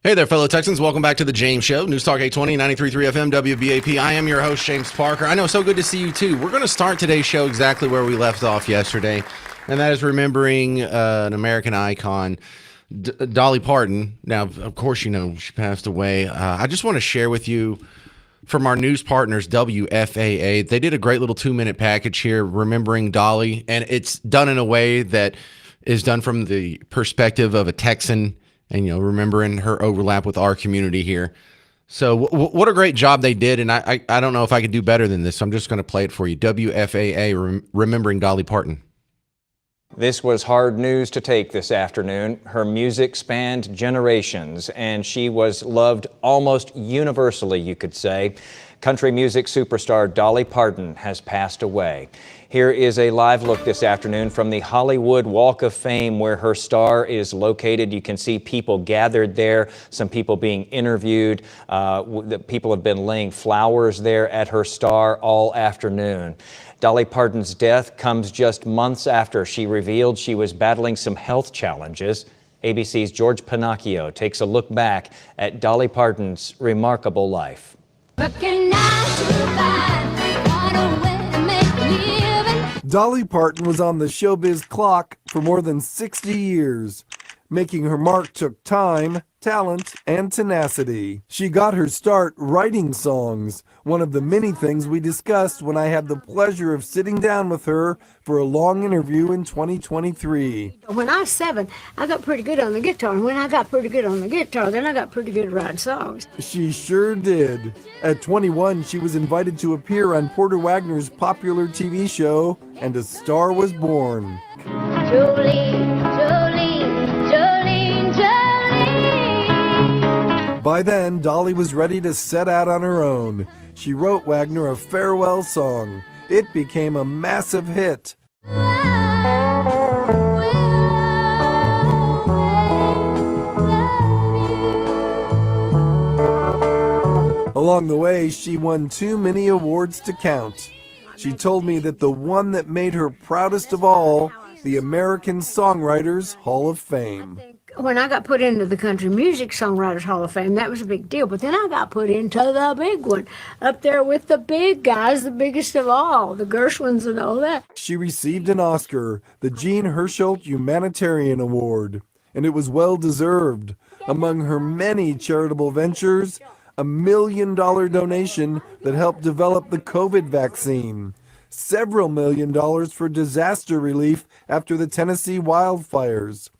Hey there, fellow Texans. Welcome back to the James Show. News Talk 820, 93.3 FM, WBAP. I am your host, James Parker. I know, so good to see you, too. We're going to start today's show exactly where we left off yesterday, and that is remembering an American icon, Dolly Parton. Now, of course, you know, she passed away. I just want to share with you from our news partners, WFAA. They did a great little 2-minute package here remembering Dolly, and it's done in a way that is done from the perspective of a Texan and, you know, remembering her overlap with our community here. So what a great job they did, and I don't know if I could do better than this, so I'm just going to play it for you. WFAA, remembering Dolly Parton. This was hard news to take this afternoon. Her music spanned generations, and she was loved almost universally, you could say. Country music superstar Dolly Parton has passed away. Here is a live look this afternoon from the Hollywood Walk of Fame where her star is located. You can see people gathered there, some people being interviewed. The people have been laying flowers there at her star all afternoon. Dolly Parton's death comes just months after she revealed she was battling some health challenges. ABC's George Pinocchio takes a look back at Dolly Parton's remarkable life. Dolly Parton was on the showbiz clock for more than 60 years. Making her mark took time, talent, and tenacity. She got her start writing songs, one of the many things we discussed when I had the pleasure of sitting down with her for a long interview in 2023. When I was 7, I got pretty good on the guitar, and when I got pretty good on the guitar, then I got pretty good at writing songs. She sure did. At 21, she was invited to appear on Porter Wagner's popular TV show, and a star was born. By then, Dolly was ready to set out on her own. She wrote Wagner a farewell song. It became a massive hit. Along the way, she won too many awards to count. She told me that the one that made her proudest of all, the American Songwriters Hall of Fame. When I got put into the Country Music Songwriters Hall of Fame, that was a big deal. But then I got put into the big one, up there with the big guys, the biggest of all, the Gershwins and all that. She received an Oscar, the Jean Hersholt Humanitarian Award, and it was well-deserved. Among her many charitable ventures, a $1 million donation that helped develop the COVID vaccine, several $1 million for disaster relief after the Tennessee wildfires,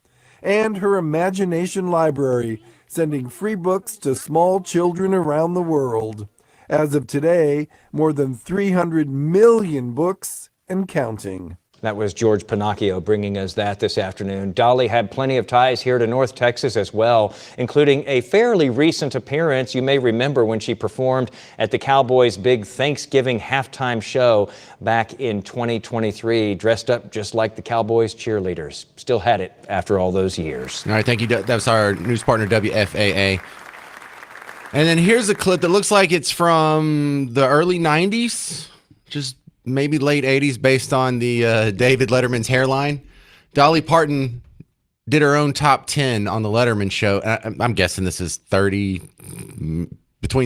and her imagination library, sending free books to small children around the world. As of today, more than 300 million books and counting. That was George Pinocchio bringing us that this afternoon. Dolly had plenty of ties here to North Texas as well, including a fairly recent appearance. You may remember when she performed at the Cowboys' big Thanksgiving halftime show back in 2023, dressed up just like the Cowboys cheerleaders. Still had it after all those years. All right, thank you. That was our news partner, WFAA. And then here's a clip that looks like it's from the early 90s, just maybe late 80s, based on the David Letterman's hairline. Dolly Parton did her own top 10 on the Letterman show. I'm guessing this is between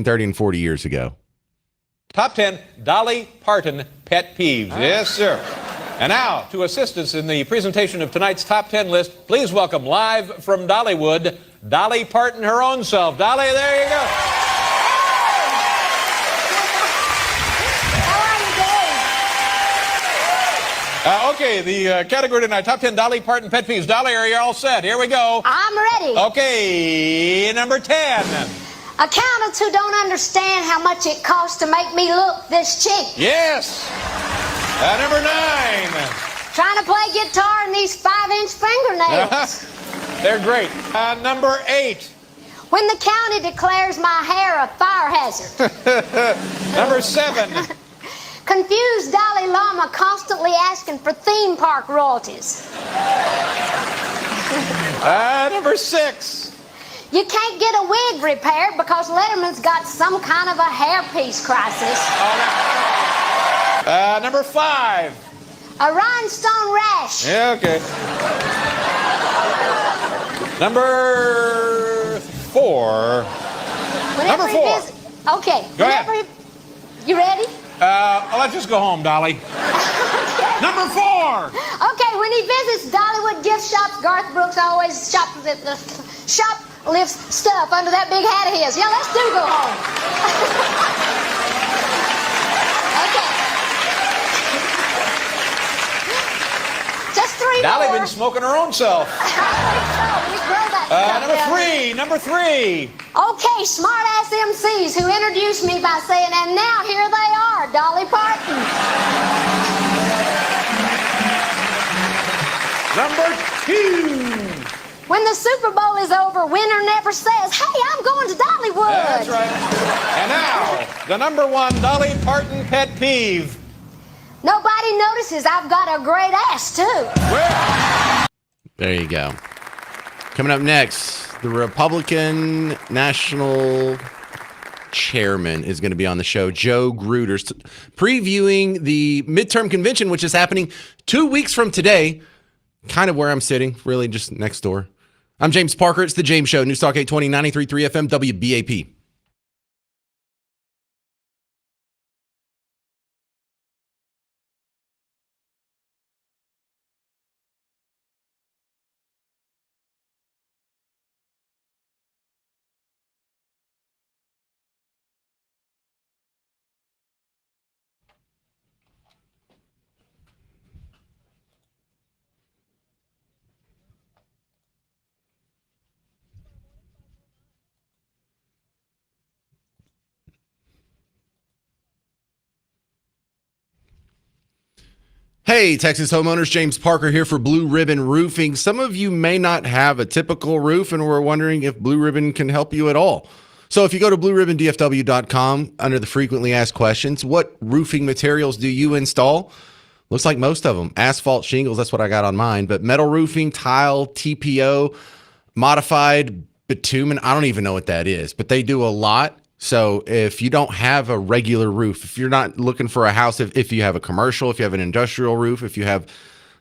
30 and 40 years ago. Top 10 Dolly Parton pet peeves. Yes, sir. And now, to assist us in the presentation of tonight's top 10 list, please welcome live from Dollywood, Dolly Parton, her own self. Dolly, there you go. Okay, the category tonight, top 10 Dolly Parton pet peeves. Dolly, are you all set? Here we go. I'm ready. Okay, number 10. Accountants who don't understand how much it costs to make me look this cheap. Yes. Number 9. Trying to play guitar in these 5-inch fingernails. They're great. Number 8. When the county declares my hair a fire hazard. Number 7. Confused Dalai Lama constantly asking for theme park royalties. Number 6. You can't get a wig repaired because Letterman's got some kind of a hairpiece crisis. Number 5. A rhinestone rash. Yeah, okay. Number 4. 4. Number 4. Okay. Go ahead. You ready? Let's just go home, Dolly. Number 4. Okay, when he visits Dollywood gift shops, Garth Brooks always shoplifts stuff under that big hat of his. Yeah, let's do go home. Okay. Just 3 Dolly more. been smoking her own self. We grow that stuff down. Number 3. Okay, smart-ass MCs who introduced me by saying, and now here they are, Dolly Parton. Number 2. When the Super Bowl is over, winner never says, hey, I'm going to Dollywood. That's right. And now, the number 1 Dolly Parton pet peeve. Nobody notices I've got a great ass, too. There you go. Coming up next, the Republican National Chairman is going to be on the show, Joe Gruder, previewing the midterm convention, which is happening 2 weeks from today, kind of where I'm sitting, really just next door. I'm James Parker. It's The James Show, News Talk 820, 93.3 FM, WBAP. Hey, Texas homeowners, James Parker here for Blue Ribbon Roofing. Some of you may not have a typical roof, and we're wondering if Blue Ribbon can help you at all. So if you go to blueribbondfw.com, under the frequently asked questions, what roofing materials do you install? Looks like most of them. Asphalt, shingles, that's what I got on mine. But metal roofing, tile, TPO, modified bitumen, I don't even know what that is, but they do a lot. So if you don't have a regular roof, if you're not looking for a house, if you have a commercial, if you have an industrial roof, if you have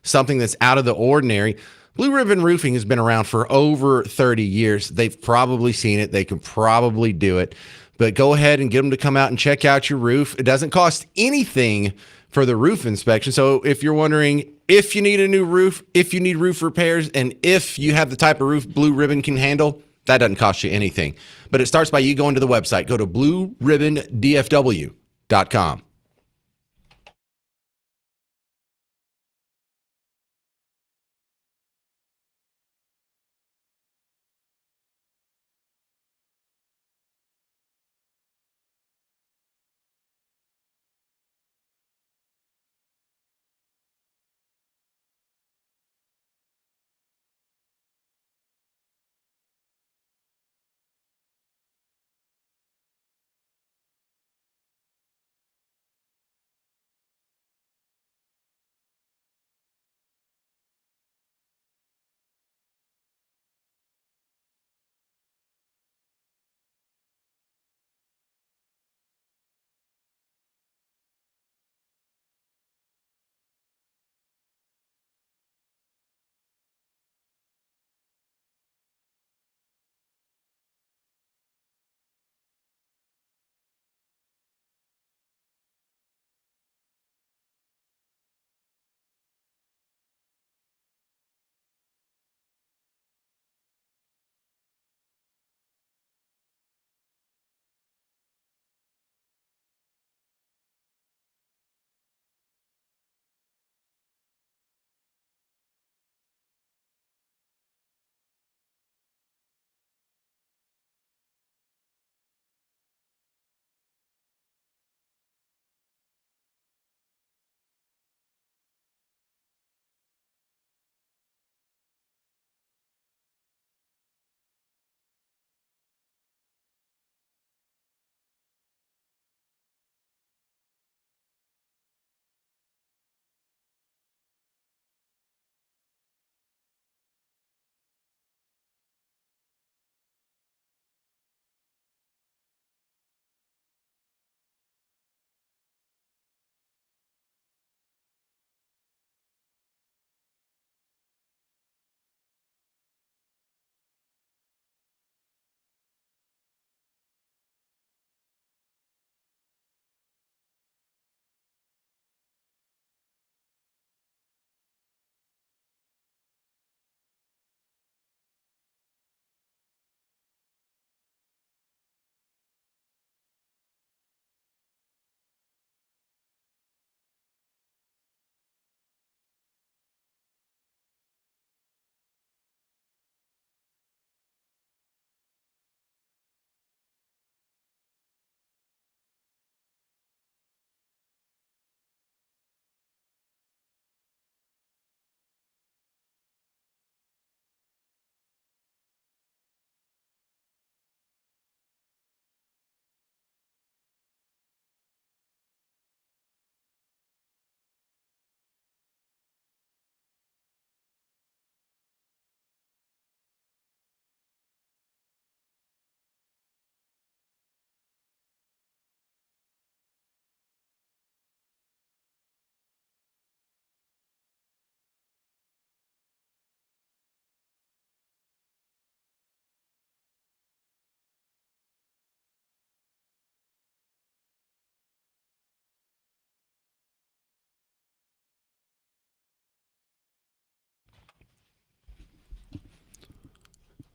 something that's out of the ordinary, Blue Ribbon Roofing has been around for over 30 years. They've probably seen it. They can probably do it. But go ahead and get them to come out and check out your roof. It doesn't cost anything for the roof inspection. So if you're wondering if you need a new roof, if you need roof repairs, and if you have the type of roof Blue Ribbon can handle, that doesn't cost you anything. But it starts by you going to the website. Go to blueribbondfw.com.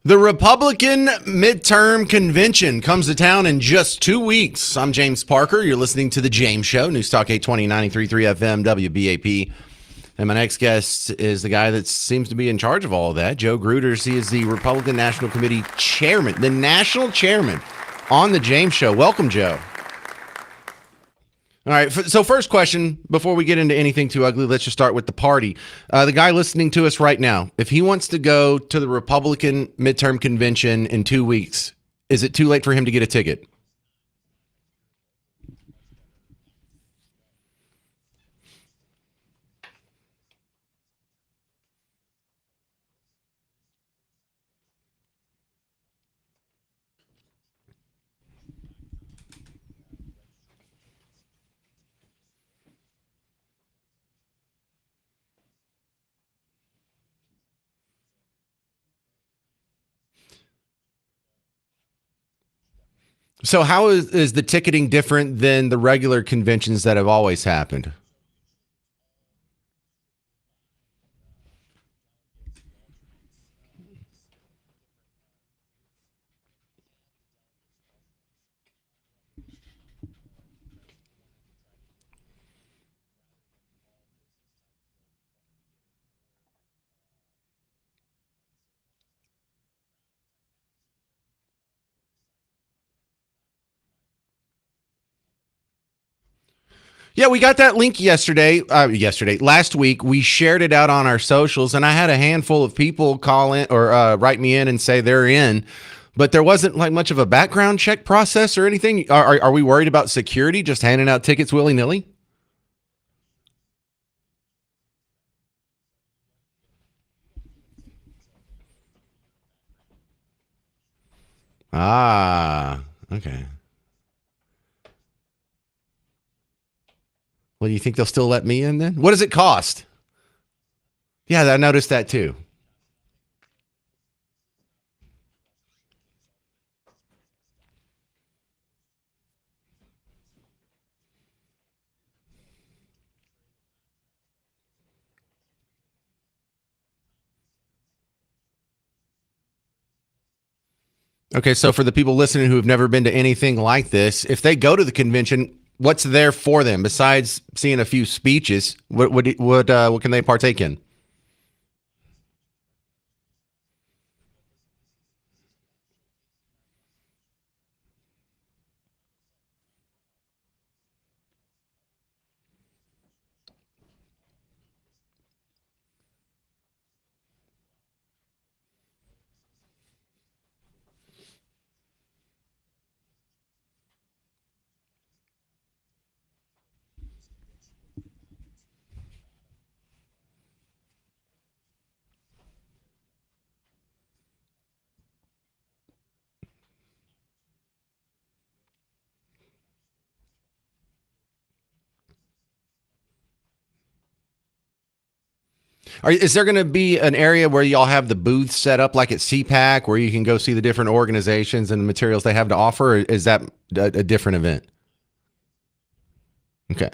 The Republican midterm convention comes to town in just 2 weeks. I'm James Parker. You're listening to The James Show, News Talk 820, 93.3 FM, WBAP. And my next guest is the guy that seems to be in charge of all of that, Joe Gruters. He is the Republican National Committee chairman, the national chairman on The James Show. Welcome, Joe. All right. So first question, before we get into anything too ugly, let's just start with the party. The guy listening to us right now, if he wants to go to the Republican midterm convention in 2 weeks, is it too late for him to get a ticket? So how is the ticketing different than the regular conventions that have always happened? Yeah, we got that link last week. We shared it out on our socials, and I had a handful of people call in or write me in and say they're in, but there wasn't like much of a background check process or anything. Are we worried about security just handing out tickets willy-nilly? Ah, okay. Well, you think they'll still let me in then? What does it cost? Yeah, I noticed that too. Okay, so for the people listening who have never been to anything like this, if they go to the convention, what's there for them besides seeing a few speeches? What can they partake in? Is there going to be an area where y'all have the booths set up like at CPAC where you can go see the different organizations and the materials they have to offer? Or is that a different event? Okay.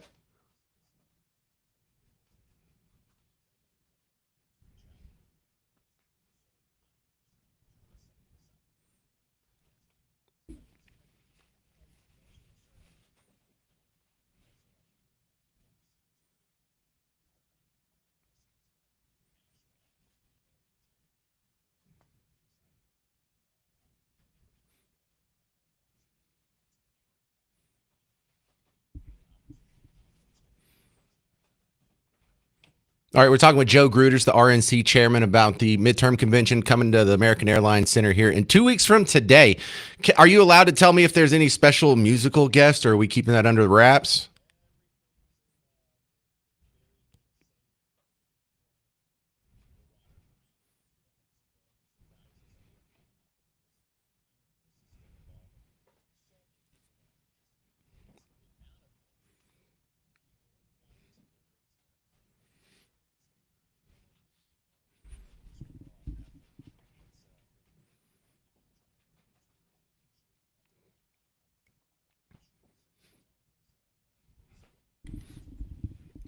All right, we're talking with Joe Gruters, the RNC chairman, about the midterm convention coming to the American Airlines Center here in 2 weeks from today. Are you allowed to tell me if there's any special musical guest, or are we keeping that under the wraps?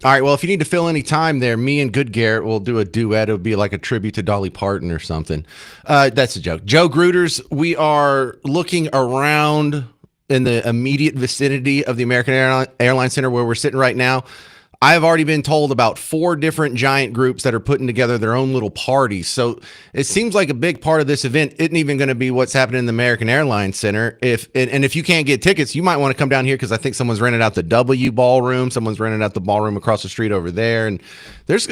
All right. Well, if you need to fill any time there, me and Good Garrett will do a duet. It'll be like a tribute to Dolly Parton or something. That's a joke. Joe Gruters, we are looking around in the immediate vicinity of the American Airlines Center where we're sitting right now. I've already been told about 4 different giant groups that are putting together their own little parties. So it seems like a big part of this event isn't even going to be what's happening in the American Airlines Center. If you can't get tickets, you might want to come down here because I think someone's rented out the W ballroom. Someone's rented out the ballroom across the street over there. And there's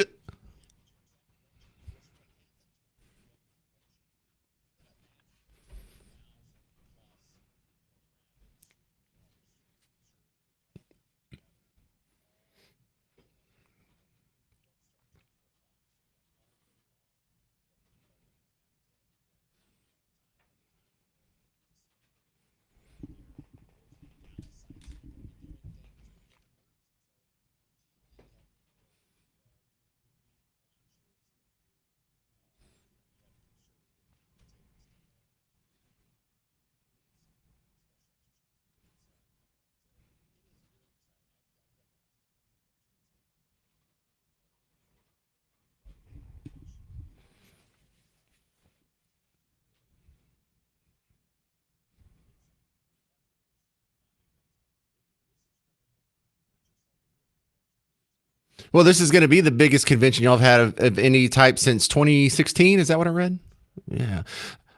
Well, this is going to be the biggest convention y'all have had of any type since 2016. Is that what I read? Yeah.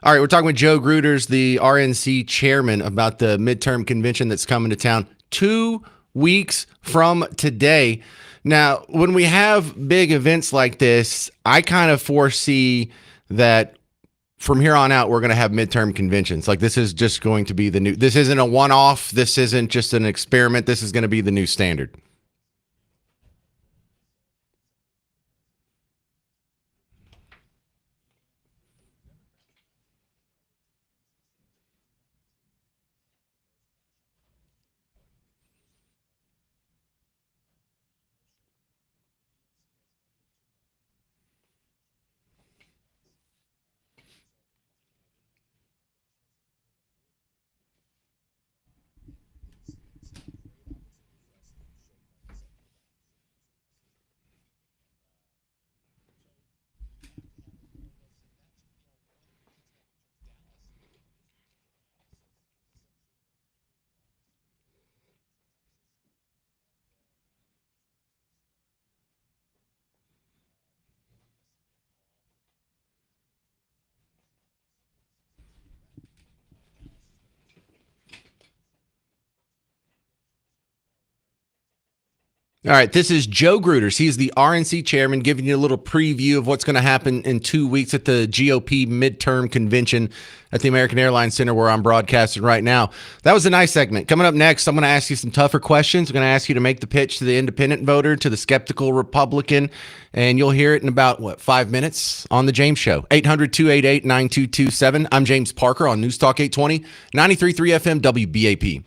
All right, we're talking with Joe Gruters, the RNC chairman, about the midterm convention that's coming to town 2 weeks from today. Now, when we have big events like this, I kind of foresee that from here on out, we're going to have midterm conventions. Like this is just going to be the new, this isn't a one-off. This isn't just an experiment. This is going to be the new standard. All right, this is Joe Gruters. He's the RNC chairman, giving you a little preview of what's going to happen in 2 weeks at the GOP midterm convention at the American Airlines Center, where I'm broadcasting right now. That was a nice segment. Coming up next, I'm going to ask you some tougher questions. I'm going to ask you to make the pitch to the independent voter, to the skeptical Republican, and you'll hear it in about, 5 minutes on The James Show. 800-288-9227. I'm James Parker on News Talk 820, 93.3 FM WBAP.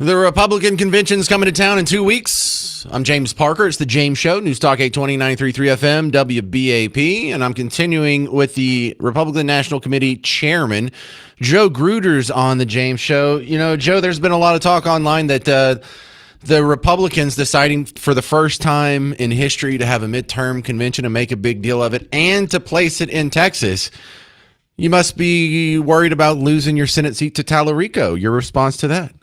The Republican convention's coming to town in 2 weeks. I'm James Parker. It's the James Show, News Talk 820, 93.3 FM, WBAP. And I'm continuing with the Republican National Committee Chairman, Joe Gruder's on the James Show. You know, Joe, there's been a lot of talk online that the Republicans deciding for the first time in history to have a midterm convention and make a big deal of it and to place it in Texas. You must be worried about losing your Senate seat to Tallarico. Your response to that?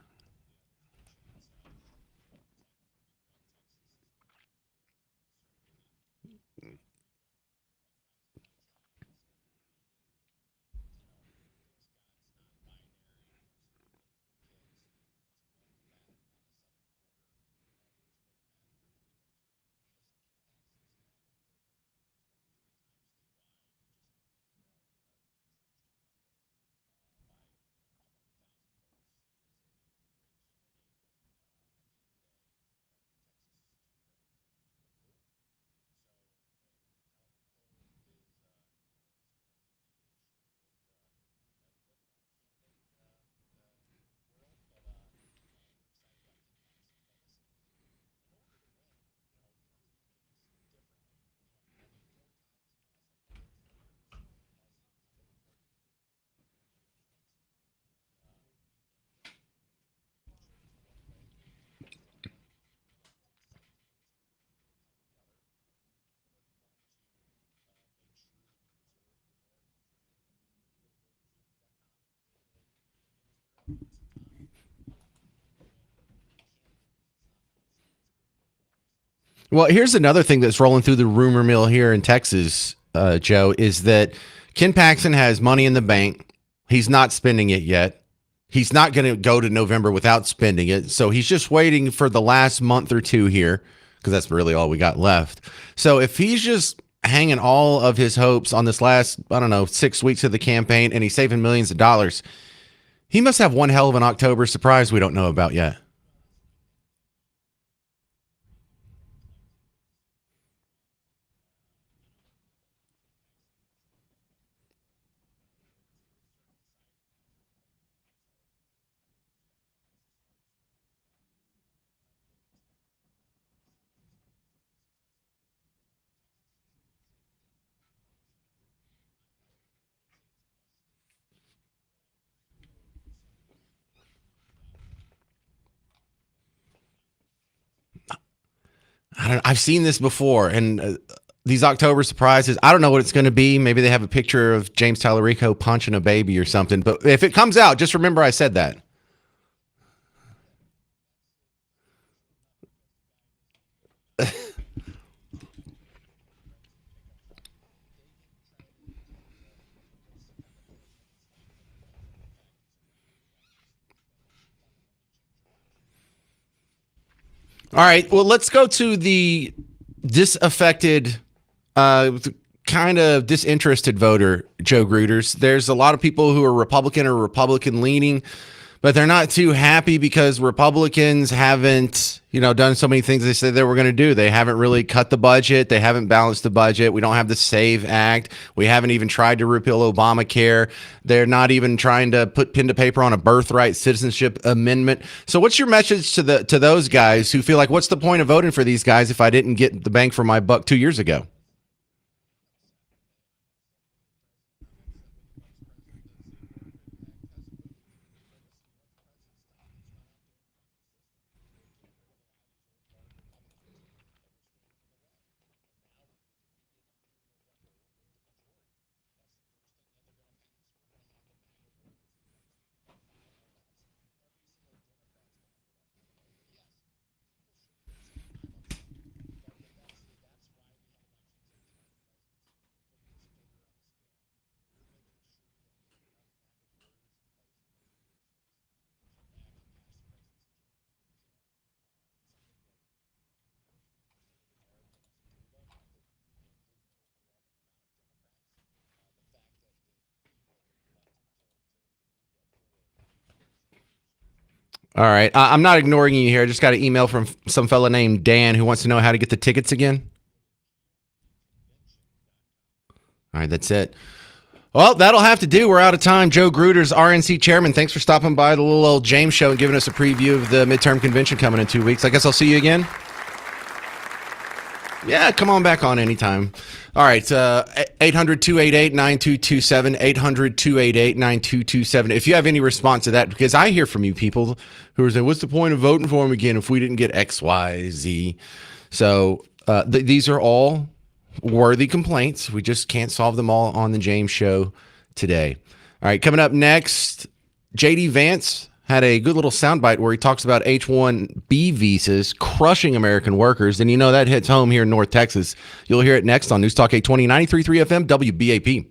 Well, here's another thing that's rolling through the rumor mill here in Texas, Joe, is that Ken Paxton has money in the bank. He's not spending it yet. He's not going to go to November without spending it. So he's just waiting for the last month or two here, because that's really all we got left. So if he's just hanging all of his hopes on this last, 6 weeks of the campaign, and he's saving millions of dollars, he must have one hell of an October surprise we don't know about yet. I've seen this before, and these October surprises, I don't know what it's going to be. Maybe they have a picture of James Tallarico punching a baby or something. But if it comes out, just remember I said that. All right. Well, let's go to the disaffected, kind of disinterested voter, Joe Gruders. There's a lot of people who are Republican or Republican leaning, but they're not too happy because Republicans haven't, done so many things they said they were going to do. They haven't really cut the budget. They haven't balanced the budget. We don't have the SAVE Act. We haven't even tried to repeal Obamacare. They're not even trying to put pen to paper on a birthright citizenship amendment. So what's your message to those guys who feel like, what's the point of voting for these guys if I didn't get the bang for my buck 2 years ago? All right. I'm not ignoring you here. I just got an email from some fella named Dan who wants to know how to get the tickets again. All right, that's it. Well, that'll have to do. We're out of time. Joe Gruder's RNC chairman. Thanks for stopping by the little old James show and giving us a preview of the midterm convention coming in 2 weeks. I guess I'll see you again. Yeah, come on back on anytime. All right, 800-288-9227, 800-288-9227. If you have any response to that, because I hear from you people who are saying, what's the point of voting for him again if we didn't get X, Y, Z? So these are all worthy complaints. We just can't solve them all on the James Show today. All right, coming up next, J.D. Vance had a good little soundbite where he talks about H-1B visas crushing American workers. And you know that hits home here in North Texas. You'll hear it next on News Talk 820, 93.3 FM, WBAP.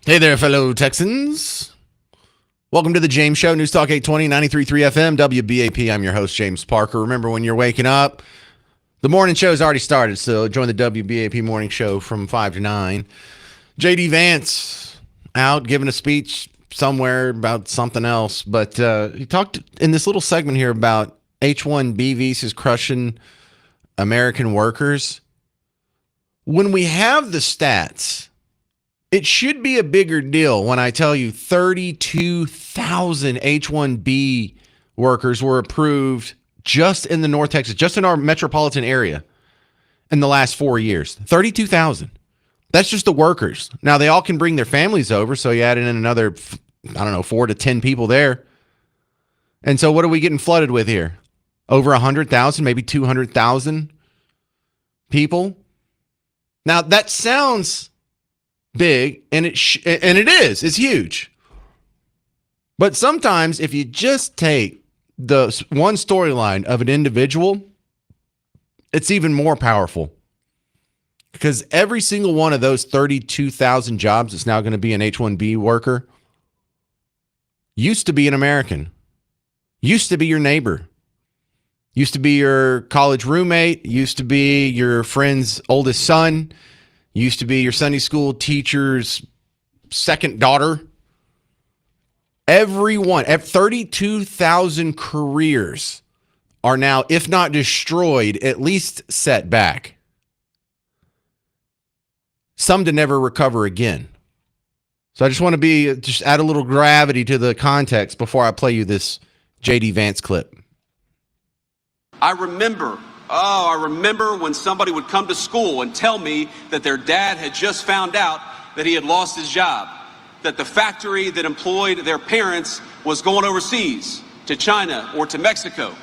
Hey there, fellow Texans. Welcome to the James Show, News Talk 820, 93.3 FM, WBAP. I'm your host, James Parker. Remember, when you're waking up, the morning show has already started, so join the WBAP morning show from 5 to 9. J.D. Vance out giving a speech somewhere about something else, but he talked in this little segment here about H-1B visas crushing American workers. When we have the stats, it should be a bigger deal when I tell you 32,000 H-1B workers were approved just in the North Texas, just in our metropolitan area in the last 4 years. 32,000. That's just the workers. Now, they all can bring their families over, so you added in another, 4 to 10 people there. And so what are we getting flooded with here? Over 100,000, maybe 200,000 people? Now, that sounds big, and it is. It's huge. But sometimes if you just take the one storyline of an individual, it's even more powerful. Because every single one of those 32,000 jobs that's now going to be an H-1B worker used to be an American, used to be your neighbor, used to be your college roommate, used to be your friend's oldest son, used to be your Sunday school teacher's second daughter. Everyone, 32,000 careers are now, if not destroyed, at least set back. Some to never recover again. So I just want to just add a little gravity to the context before I play you this J.D. Vance clip. I remember when somebody would come to school and tell me that their dad had just found out that he had lost his job, that the factory that employed their parents was going overseas to China or to Mexico.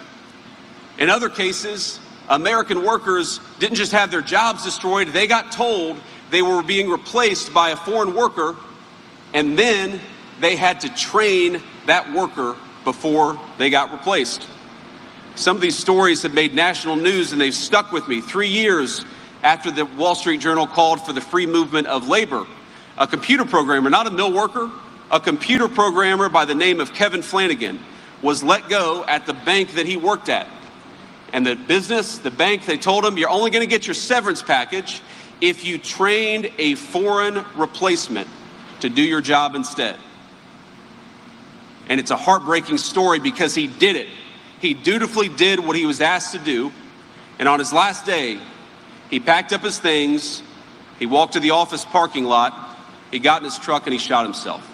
In other cases, American workers didn't just have their jobs destroyed, they got told they were being replaced by a foreign worker, and then they had to train that worker before they got replaced. Some of these stories have made national news, and they've stuck with me. 3 years after the Wall Street Journal called for the free movement of labor, a computer programmer, not a mill worker, a computer programmer by the name of Kevin Flanagan was let go at the bank that he worked at. And the bank, they told him, you're only going to get your severance package if you trained a foreign replacement to do your job instead. And it's a heartbreaking story because he did it. He dutifully did what he was asked to do, and on his last day, he packed up his things, he walked to the office parking lot, he got in his truck, and he shot himself.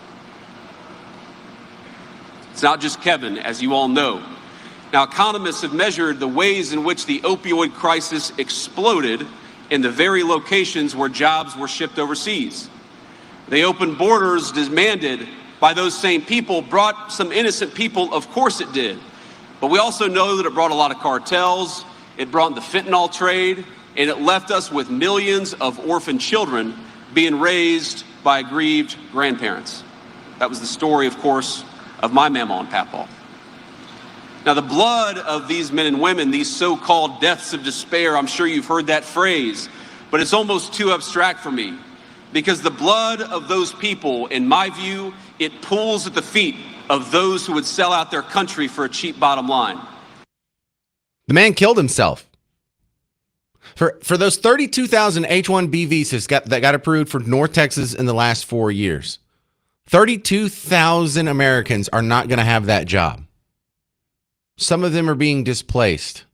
It's not just Kevin, as you all know. Now, economists have measured the ways in which the opioid crisis exploded in the very locations where jobs were shipped overseas. They opened borders demanded by those same people, brought some innocent people, of course it did. But we also know that it brought a lot of cartels, it brought the fentanyl trade, and it left us with millions of orphan children being raised by aggrieved grandparents. That was the story, of course, of my mama and papa. Now, the blood of these men and women, these so-called deaths of despair, I'm sure you've heard that phrase, but it's almost too abstract for me, because the blood of those people, in my view, it pools at the feet of those who would sell out their country for a cheap bottom line. The man killed himself. For those 32,000 H-1B visas that got approved for North Texas in the last 4 years, 32,000 Americans are not going to have that job. Some of them are being displaced.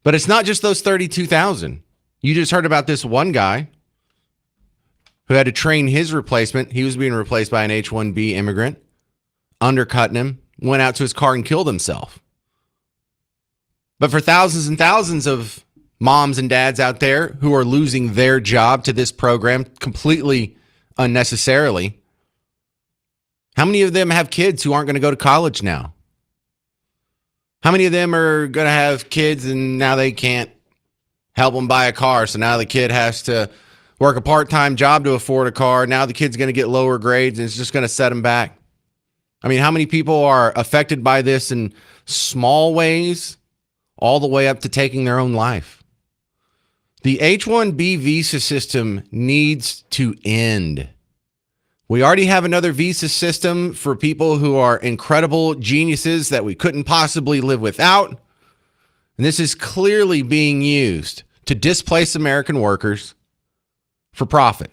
But it's not just those 32,000. You just heard about this one guy who had to train his replacement. He was being replaced by an H-1B immigrant, undercutting him, went out to his car and killed himself. But for thousands and thousands of moms and dads out there who are losing their job to this program completely unnecessarily, how many of them have kids who aren't going to go to college now? How many of them are going to have kids and now they can't help them buy a car, so now the kid has to work a part-time job to afford a car. Now the kid's going to get lower grades, and it's just going to set them back. I mean, how many people are affected by this in small ways all the way up to taking their own life? The H-1B visa system needs to end. We already have another visa system for people who are incredible geniuses that we couldn't possibly live without. And this is clearly being used to displace American workers for profit.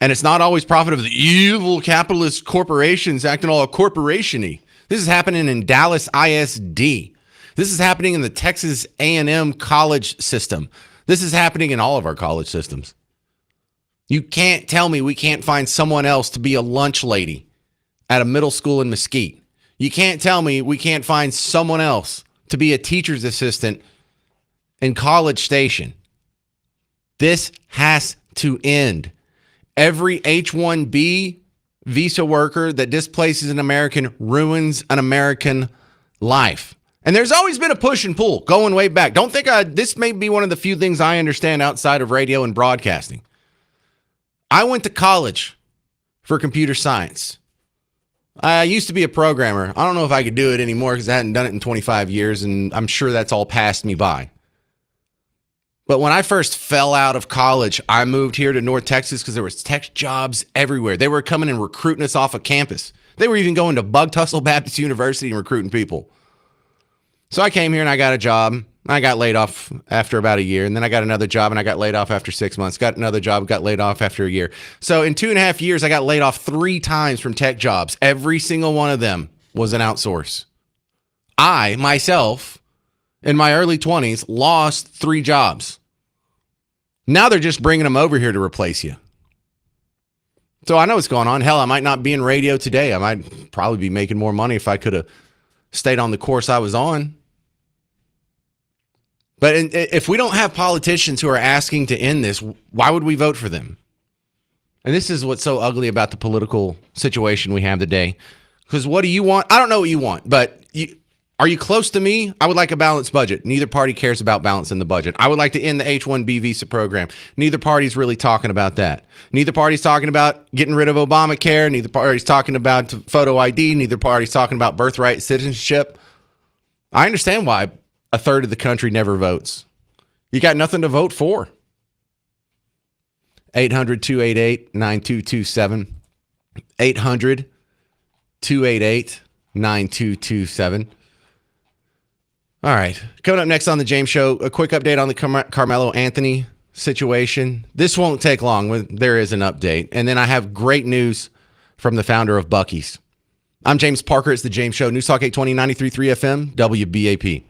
And it's not always profit of the evil capitalist corporations acting all corporation-y. This is happening in Dallas ISD. This is happening in the Texas A&M college system. This is happening in all of our college systems. You can't tell me we can't find someone else to be a lunch lady at a middle school in Mesquite. You can't tell me we can't find someone else to be a teacher's assistant in College Station. This has to end. Every H-1B visa worker that displaces an American ruins an American life. And there's always been a push and pull going way back. Don't think this may be one of the few things I understand outside of radio and broadcasting. I went to college for computer science. I used to be a programmer. I don't know if I could do it anymore because I hadn't done it in 25 years, and I'm sure that's all passed me by. But when I first fell out of college, I moved here to North Texas because there was tech jobs everywhere. They were coming and recruiting us off of campus. They were even going to Bug Tussle Baptist University and recruiting people. So I came here and I got a job. I got laid off after about a year. And then I got another job and I got laid off after 6 months. Got another job, got laid off after a year. So in 2.5 years, I got laid off 3 times from tech jobs. Every single one of them was an outsource. I, myself, in my early 20s, lost 3 jobs. Now they're just bringing them over here to replace you. So I know what's going on. Hell, I might not be in radio today. I might probably be making more money if I could have stayed on the course I was on. But if we don't have politicians who are asking to end this, why would we vote for them? And this is what's so ugly about the political situation we have today. Because what do you want? I don't know what you want, but are you close to me? I would like a balanced budget. Neither party cares about balancing the budget. I would like to end the H-1B visa program. Neither party's really talking about that. Neither party's talking about getting rid of Obamacare. Neither party's talking about photo ID. Neither party's talking about birthright citizenship. I understand why a third of the country never votes. You got nothing to vote for. 800-288-9227. 800-288-9227. All right. Coming up next on the James Show, a quick update on the Carmelo Anthony situation. This won't take long. There is an update. And then I have great news from the founder of Buc-ee's. I'm James Parker. It's the James Show. News Talk 820, 93.3 FM, WBAP.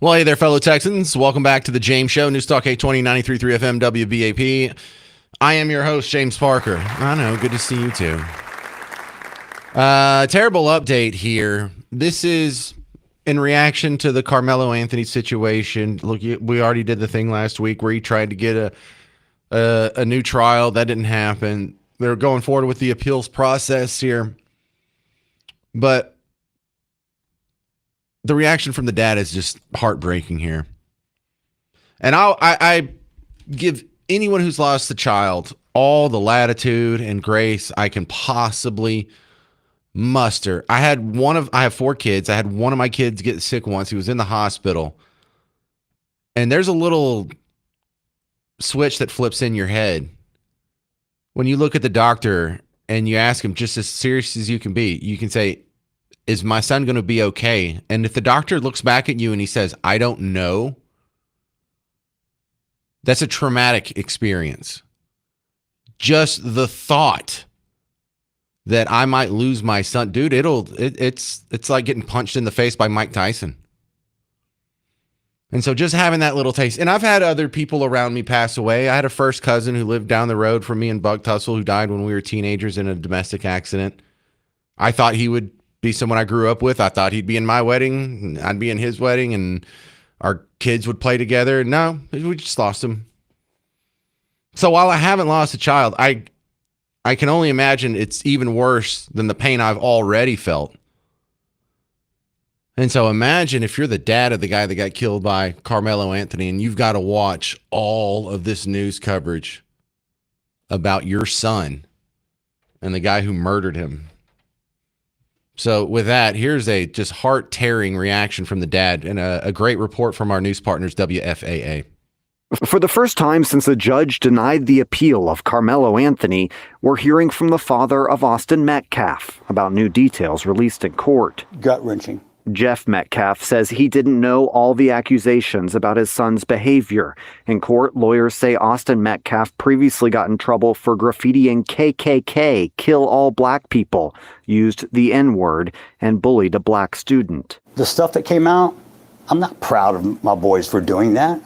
Well, hey there, fellow Texans. Welcome back to the James Show, News Talk 820, 93.3 FM, WBAP. I am your host, James Parker. I know, good to see you too. Terrible update here. This is in reaction to the Carmelo Anthony situation. Look, we already did the thing last week where he tried to get a new trial. That didn't happen. They're going forward with the appeals process here. But the reaction from the dad is just heartbreaking here. And I give anyone who's lost a child all the latitude and grace I can possibly muster. I have 4 kids. I had one of my kids get sick once. He was in the hospital. And there's a little switch that flips in your head when you look at the doctor and you ask him, just as serious as you can be, you can say, is my son going to be okay? And if the doctor looks back at you and he says, I don't know, that's a traumatic experience. Just the thought that I might lose my son, dude, it's like getting punched in the face by Mike Tyson. And so just having that little taste, and I've had other people around me pass away. I had a first cousin who lived down the road from me in Buck Tussle who died when we were teenagers in a domestic accident. I thought he would be someone I grew up with. I thought he'd be in my wedding, I'd be in his wedding, and our kids would play together. No, we just lost him. So while I haven't lost a child, I can only imagine it's even worse than the pain I've already felt. And so imagine if you're the dad of the guy that got killed by Carmelo Anthony and you've got to watch all of this news coverage about your son and the guy who murdered him. So with that, here's a just heart-tearing reaction from the dad and a great report from our news partners, WFAA. For the first time since a judge denied the appeal of Carmelo Anthony, we're hearing from the father of Austin Metcalf about new details released in court. Gut-wrenching. Jeff Metcalf says he didn't know all the accusations about his son's behavior. In court, lawyers say Austin Metcalf previously got in trouble for graffitiing KKK, kill all black people, used the N-word, and bullied a black student. The stuff that came out, I'm not proud of my boys for doing that.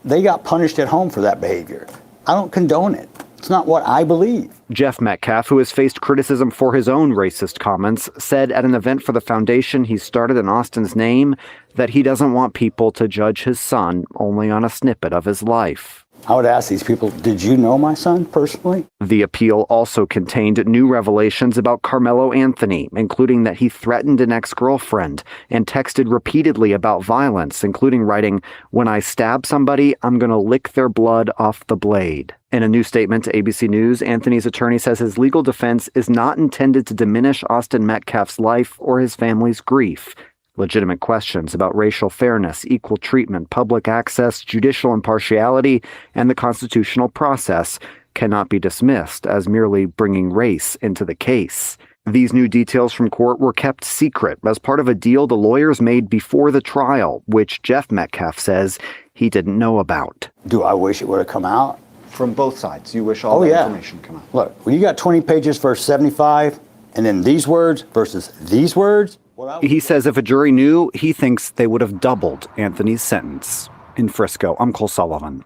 They got punished at home for that behavior. I don't condone it. It's not what I believe. Jeff Metcalf, who has faced criticism for his own racist comments, said at an event for the foundation he started in Austin's name that he doesn't want people to judge his son only on a snippet of his life. I would ask these people, did you know my son personally? The appeal also contained new revelations about Carmelo Anthony, including that he threatened an ex-girlfriend and texted repeatedly about violence, including writing, "When I stab somebody, I'm going to lick their blood off the blade." In a new statement to ABC News, Anthony's attorney says his legal defense is not intended to diminish Austin Metcalf's life or his family's grief. Legitimate questions about racial fairness, equal treatment, public access, judicial impartiality, and the constitutional process cannot be dismissed as merely bringing race into the case. These new details from court were kept secret as part of a deal the lawyers made before the trial, which Jeff Metcalf says he didn't know about. Do I wish it would have come out? From both sides, you wish all the information come out. Look, when you got 20 pages versus 75, and then these words versus these words. He says if a jury knew, he thinks they would have doubled Anthony's sentence. In Frisco, I'm Cole Sullivan.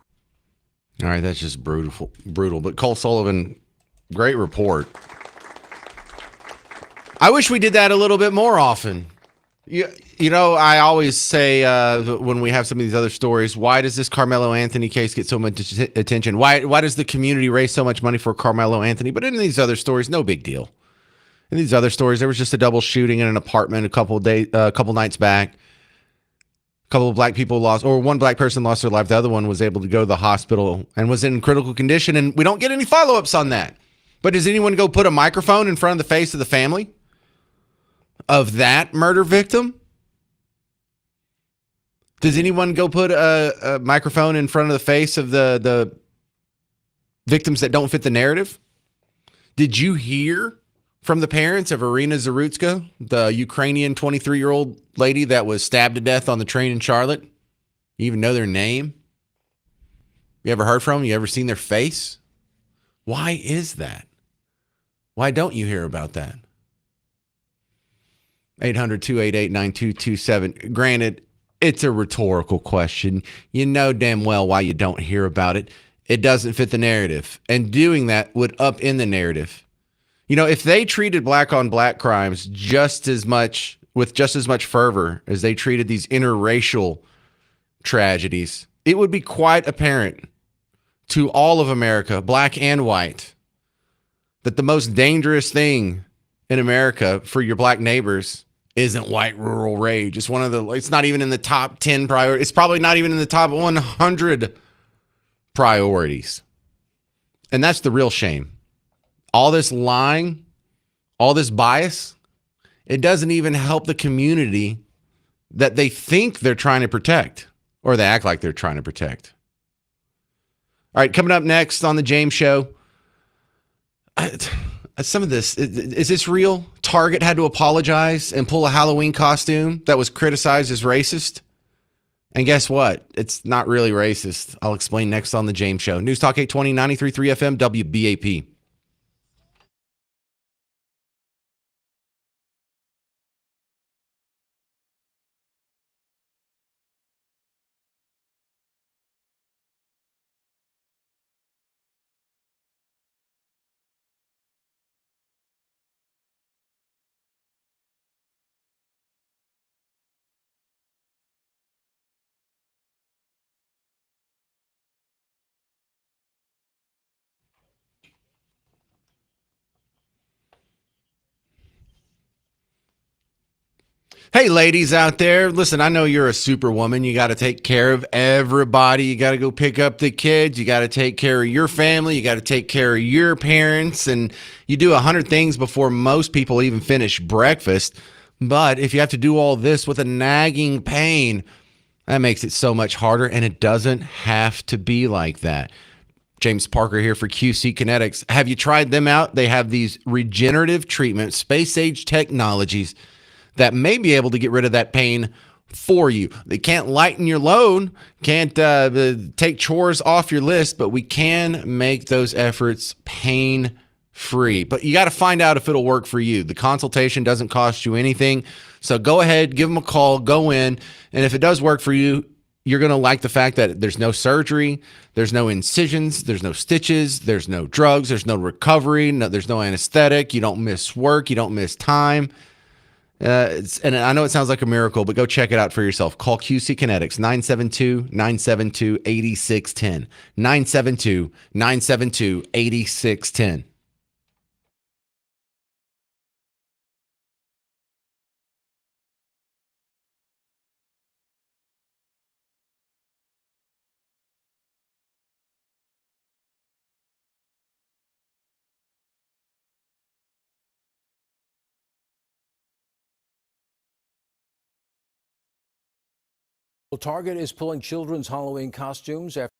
All right, that's just brutal. But Cole Sullivan, great report. I wish we did that a little bit more often. You know, I always say when we have some of these other stories, why does this Carmelo Anthony case get so much attention? Why does the community raise so much money for Carmelo Anthony? But in these other stories, no big deal. In these other stories, there was just a double shooting in an apartment a couple nights back. A couple of black people lost, or one black person lost their life. The other one was able to go to the hospital and was in critical condition. And we don't get any follow-ups on that. But does anyone go put a microphone in front of the face of the family of that murder victim? Does anyone go put a microphone in front of the face of the victims that don't fit the narrative? Did you hear from the parents of Irina Zarutska, the Ukrainian 23-year-old lady that was stabbed to death on the train in Charlotte? You even know their name? You ever heard from them? You ever seen their face? Why is that? Why don't you hear about that? 800-288-9227. Granted, It's a rhetorical question. You know damn well why you don't hear about it. It doesn't fit the narrative. And doing that would upend the narrative. You know, if they treated black on black crimes just as much fervor as they treated these interracial tragedies, it would be quite apparent to all of America, black and white, that the most dangerous thing in America for your black neighbors isn't white rural rage. It's not even in the top 10 priorities. It's probably not even in the top 100 priorities. And that's the real shame. All this lying, all this bias, it doesn't even help the community that they think they're trying to protect, or they act like they're trying to protect. All right, coming up next on the James Show, some of this, is this real? Target had to apologize and pull a Halloween costume that was criticized as racist. And guess what? It's not really racist. I'll explain next on the James Show. News Talk 820, 93.3 FM, WBAP. Hey, ladies out there, listen, I know you're a superwoman. You got to take care of everybody. You got to go pick up the kids. You got to take care of your family. You got to take care of your parents. And you do 100 things before most people even finish breakfast. But if you have to do all this with a nagging pain, that makes it so much harder. And it doesn't have to be like that. James Parker here for QC Kinetics. Have you tried them out? They have these regenerative treatments, space-age technologies that may be able to get rid of that pain for you. They can't lighten your load, can't take chores off your list, but we can make those efforts pain-free. But you got to find out if it'll work for you. The consultation doesn't cost you anything. So go ahead, give them a call, go in, and if it does work for you, you're going to like the fact that there's no surgery, there's no incisions, there's no stitches, there's no drugs, there's no recovery, there's no anesthetic, you don't miss work, you don't miss time. And I know it sounds like a miracle, but go check it out for yourself. Call QC Kinetics, 972-972-8610. 972-972-8610. Target is pulling children's Halloween costumes after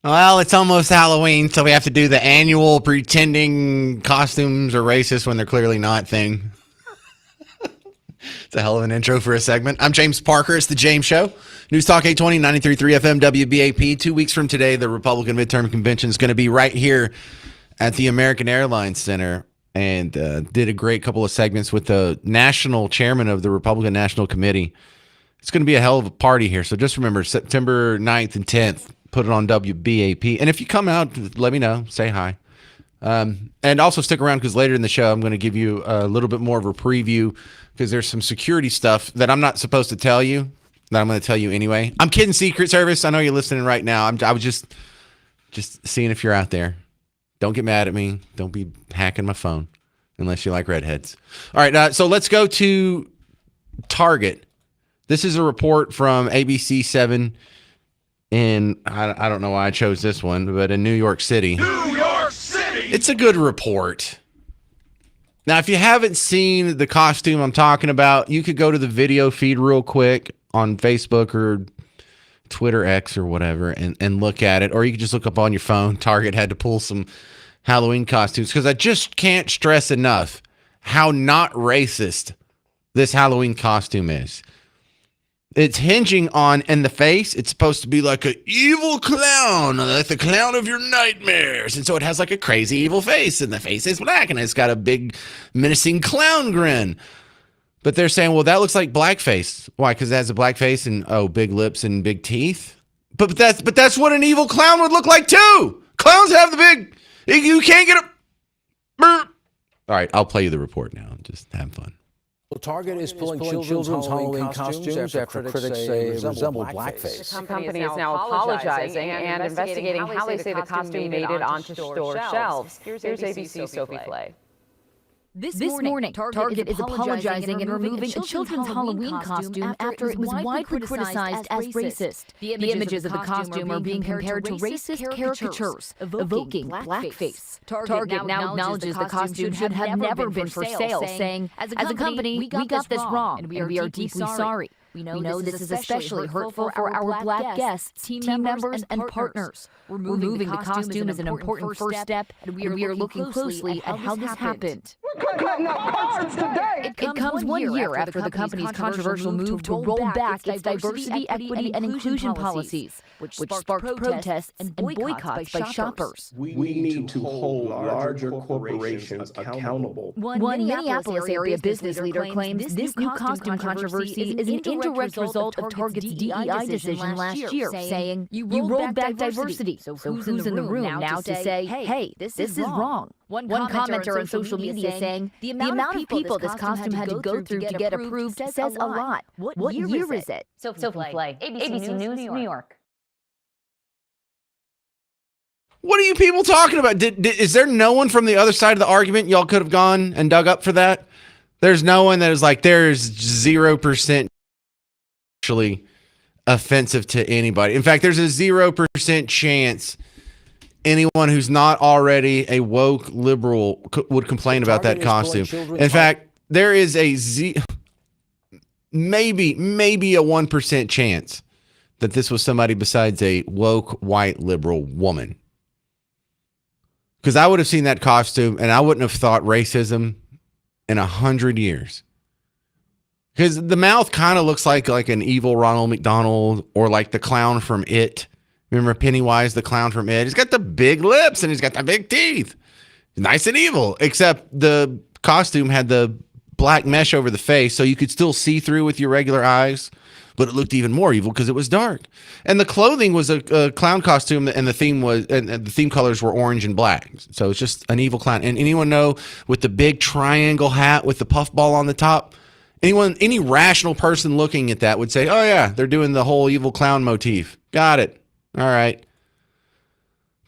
Well, it's almost Halloween, so we have to do the annual pretending costumes are racist when they're clearly not thing. It's a hell of an intro for a segment. I'm James Parker. It's The James Show. News Talk 820, 93.3 FM, WBAP. 2 weeks from today, the Republican midterm convention is going to be right here at the American Airlines Center, and did a great couple of segments with the national chairman of the Republican National Committee. It's going to be a hell of a party here. So just remember, September 9th and 10th, put it on WBAP. And if you come out, let me know. Say hi. And also stick around because later in the show, I'm going to give you a little bit more of a preview because there's some security stuff that I'm not supposed to tell you that I'm going to tell you anyway. I'm kidding, Secret Service. I know you're listening right now. I was just seeing if you're out there. Don't get mad at me. Don't be hacking my phone unless you like redheads. All right, so let's go to Target. This is a report from ABC 7 in, I don't know why I chose this one, but in New York City. New York City! It's a good report. Now, if you haven't seen the costume I'm talking about, you could go to the video feed real quick on Facebook or Twitter X or whatever and look at it. Or you could just look up on your phone. Target had to pull some Halloween costumes because I just can't stress enough how not racist this Halloween costume is. It's hinging on, in the face, it's supposed to be like an evil clown, like the clown of your nightmares. And so it has like a crazy evil face, and the face is black, and it's got a big menacing clown grin. But they're saying, well, that looks like blackface. Why? Because it has a black face and, big lips and big teeth? But that's what an evil clown would look like, too. Clowns have the big, you can't get a... All right, I'll play you the report now. Just have fun. Target is pulling children's Halloween costumes after critics say resemble blackface. The company is now apologizing and investigating how they say the costume made it onto store shelves. Here's ABC's Sophie Flay. This morning, Target is apologizing and removing a children's Halloween costume after it was widely criticized as racist. The images of the costume are being compared to racist caricatures, evoking blackface. Target now acknowledges the costume should have never been for sale, saying, as a company, we got this wrong, and we are deeply sorry. We know this is especially hurtful for our black guests, team members, and partners. Removing the costume is an important first step, and we are looking closely at how this happened. It comes 1 year after the company's controversial move to roll back its diversity, equity, and inclusion policies, which sparked protests and boycotts by shoppers. We need to hold larger corporations accountable. One Minneapolis area business leader claims this new costume controversy is an indirect result of Target's DEI decision last year, saying, you rolled back diversity. So who's in the room now to say, hey, this is wrong? One commenter on social media saying, the amount of people this costume had to go through to get approved says a lot. What year is it? Sophie Flay, ABC News, New York. What are you people talking about? Is there no one from the other side of the argument y'all could have gone and dug up for that? There's no one that is like, there's 0% actually offensive to anybody. In fact, there's a 0% chance anyone who's not already a woke liberal would complain about that costume. In fact, there is maybe a 1% chance that this was somebody besides a woke white liberal woman. Because I would have seen that costume and I wouldn't have thought racism in 100 years. Because the mouth kind of looks like an evil Ronald McDonald or like the clown from It. Remember Pennywise, the clown from It? He's got the big lips and he's got the big teeth. Nice and evil. Except the costume had the black mesh over the face so you could still see through with your regular eyes. But it looked even more evil because it was dark. And the clothing was a clown costume, and the theme colors were orange and black. So it's just an evil clown. And anyone know with the big triangle hat with the puffball on the top? Any rational person looking at that would say, oh yeah, they're doing the whole evil clown motif. Got it. All right.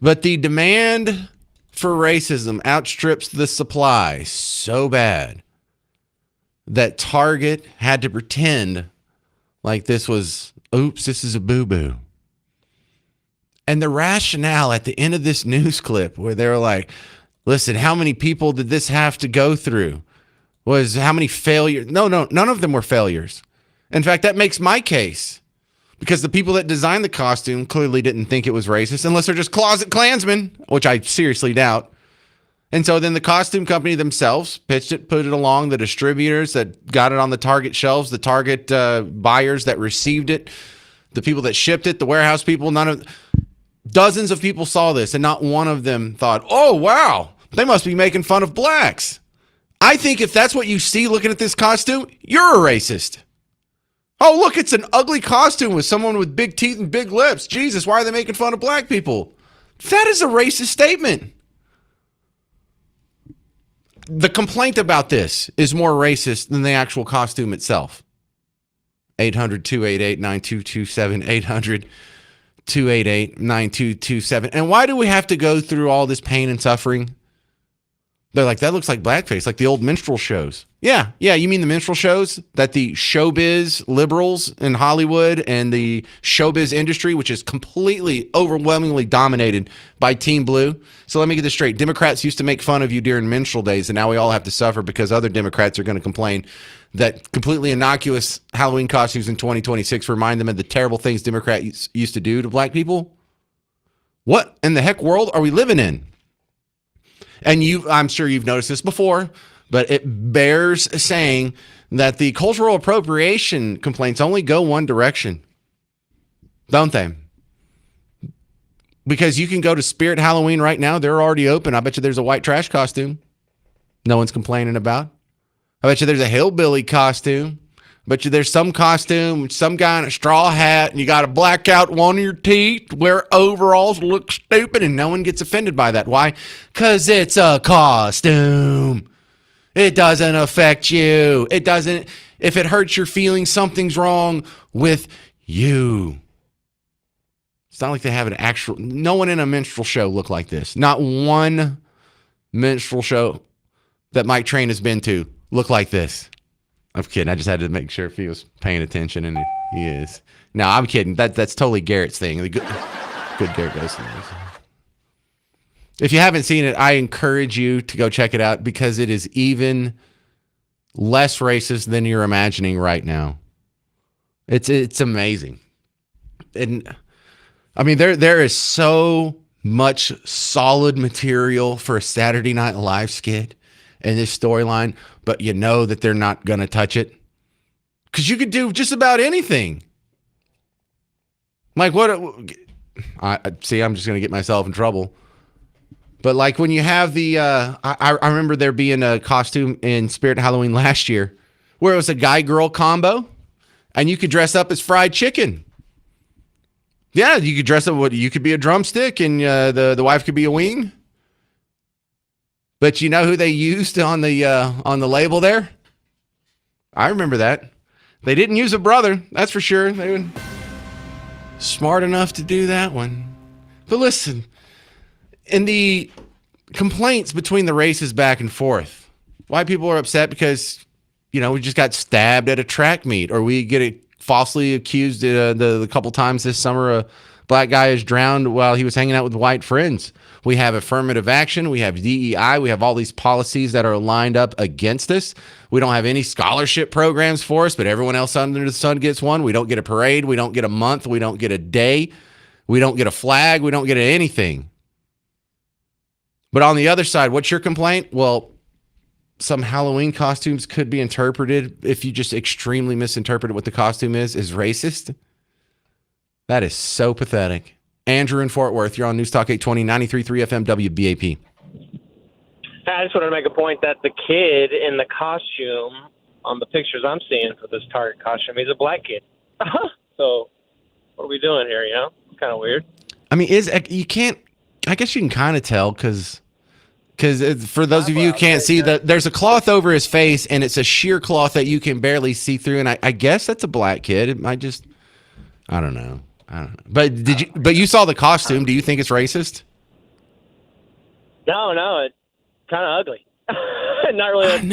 But the demand for racism outstrips the supply so bad that Target had to pretend like this was, oops, this is a boo-boo. And the rationale at the end of this news clip where they were like, listen, how many people did this have to go through? Was how many failures? No, none of them were failures. In fact, that makes my case. because the people that designed the costume clearly didn't think it was racist, unless they're just closet Klansmen, which I seriously doubt. And so then the costume company themselves pitched it, put it along, the distributors that got it on the Target shelves, the Target buyers that received it, the people that shipped it, the warehouse people, dozens of people saw this, and not one of them thought, oh, wow, they must be making fun of blacks. I think if that's what you see looking at this costume, you're a racist. Oh, look, it's an ugly costume with someone with big teeth and big lips. Jesus, why are they making fun of black people? That is a racist statement. The complaint about this is more racist than the actual costume itself. 800-288-9227, 800-288-9227. And why do we have to go through all this pain and suffering? They're like, that looks like blackface, like the old minstrel shows. Yeah, you mean the minstrel shows that the showbiz liberals in Hollywood and the showbiz industry, which is completely, overwhelmingly dominated by Team Blue. So let me get this straight. Democrats used to make fun of you during minstrel days, and now we all have to suffer because other Democrats are going to complain that completely innocuous Halloween costumes in 2026 remind them of the terrible things Democrats used to do to black people. What in the heck world are we living in? And I'm sure you've noticed this before, but it bears saying that the cultural appropriation complaints only go one direction, don't they? Because you can go to Spirit Halloween right now. They're already open. I bet you there's a white trash costume no one's complaining about. I bet you there's a hillbilly costume. I bet you there's some costume, some guy in a straw hat, and you got to black out one of your teeth, wear overalls, look stupid, and no one gets offended by that. Why? Because it's a costume. It doesn't affect you. It doesn't. If it hurts your feelings, something's wrong with you. It's not like they have an actual. No one in a minstrel show looked like this. Not one minstrel show that Mike Train has been to looked like this. I'm kidding. I just had to make sure if he was paying attention, and he is. No, I'm kidding. That's totally Garrett's thing. The good Garrett goes to this. If you haven't seen it, I encourage you to go check it out because it is even less racist than you're imagining right now. It's amazing. And I mean, there is so much solid material for a Saturday Night Live skit in this storyline, but you know that they're not going to touch it because you could do just about anything. Like what? I see. I'm just going to get myself in trouble. But like when you have the, I remember there being a costume in Spirit Halloween last year where it was a guy-girl combo, and you could dress up as fried chicken. Yeah, you could dress up. You could be a drumstick, and the wife could be a wing. But you know who they used on the label there? I remember that. They didn't use a brother, that's for sure. They were smart enough to do that one. But listen, in the complaints between the races back and forth, white people are upset because, we just got stabbed at a track meet, or we get falsely accused the couple times this summer a black guy is drowned while he was hanging out with white friends. We have affirmative action. We have DEI. We have all these policies that are lined up against us. We don't have any scholarship programs for us, but everyone else under the sun gets one. We don't get a parade. We don't get a month. We don't get a day. We don't get a flag. We don't get anything. But on the other side, what's your complaint? Well, some Halloween costumes could be interpreted, if you just extremely misinterpret what the costume is racist. That is so pathetic. Andrew in Fort Worth, you're on News Talk 820, 93.3 FM WBAP. I just wanted to make a point that the kid in the costume on the pictures I'm seeing for this Target costume, he's a black kid. So what are we doing here, It's kind of weird. I mean, you can't, I guess you can kind of tell because for those of you who can't see, that there's a cloth over his face, and it's a sheer cloth that you can barely see through, and I guess that's a black kid. It might just, I don't know. But you saw the costume. Do you think it's racist? No, it's kind of ugly. Not really.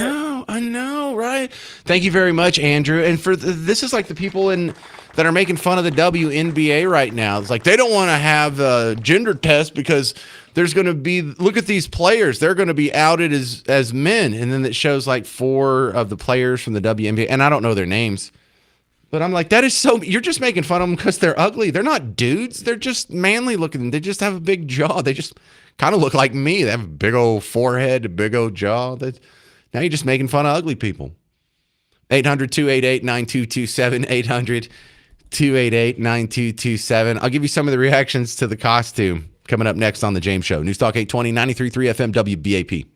I know, right? Thank you very much, Andrew. And this is like the people that are making fun of the WNBA right now. It's like they don't want to have a gender test because there's going to be, look at these players, they're going to be outed as men. And then it shows like 4 of the players from the WNBA, and I don't know their names. But I'm like, that is so. You're just making fun of them because they're ugly. They're not dudes. They're just manly looking. They just have a big jaw. They just kind of look like me. They have a big old forehead, a big old jaw. Now you're just making fun of ugly people. 800-288-9227. 800-288-9227. I'll give you some of the reactions to the costume coming up next on The James Show. News Talk 820, 93.3 FM, WBAP.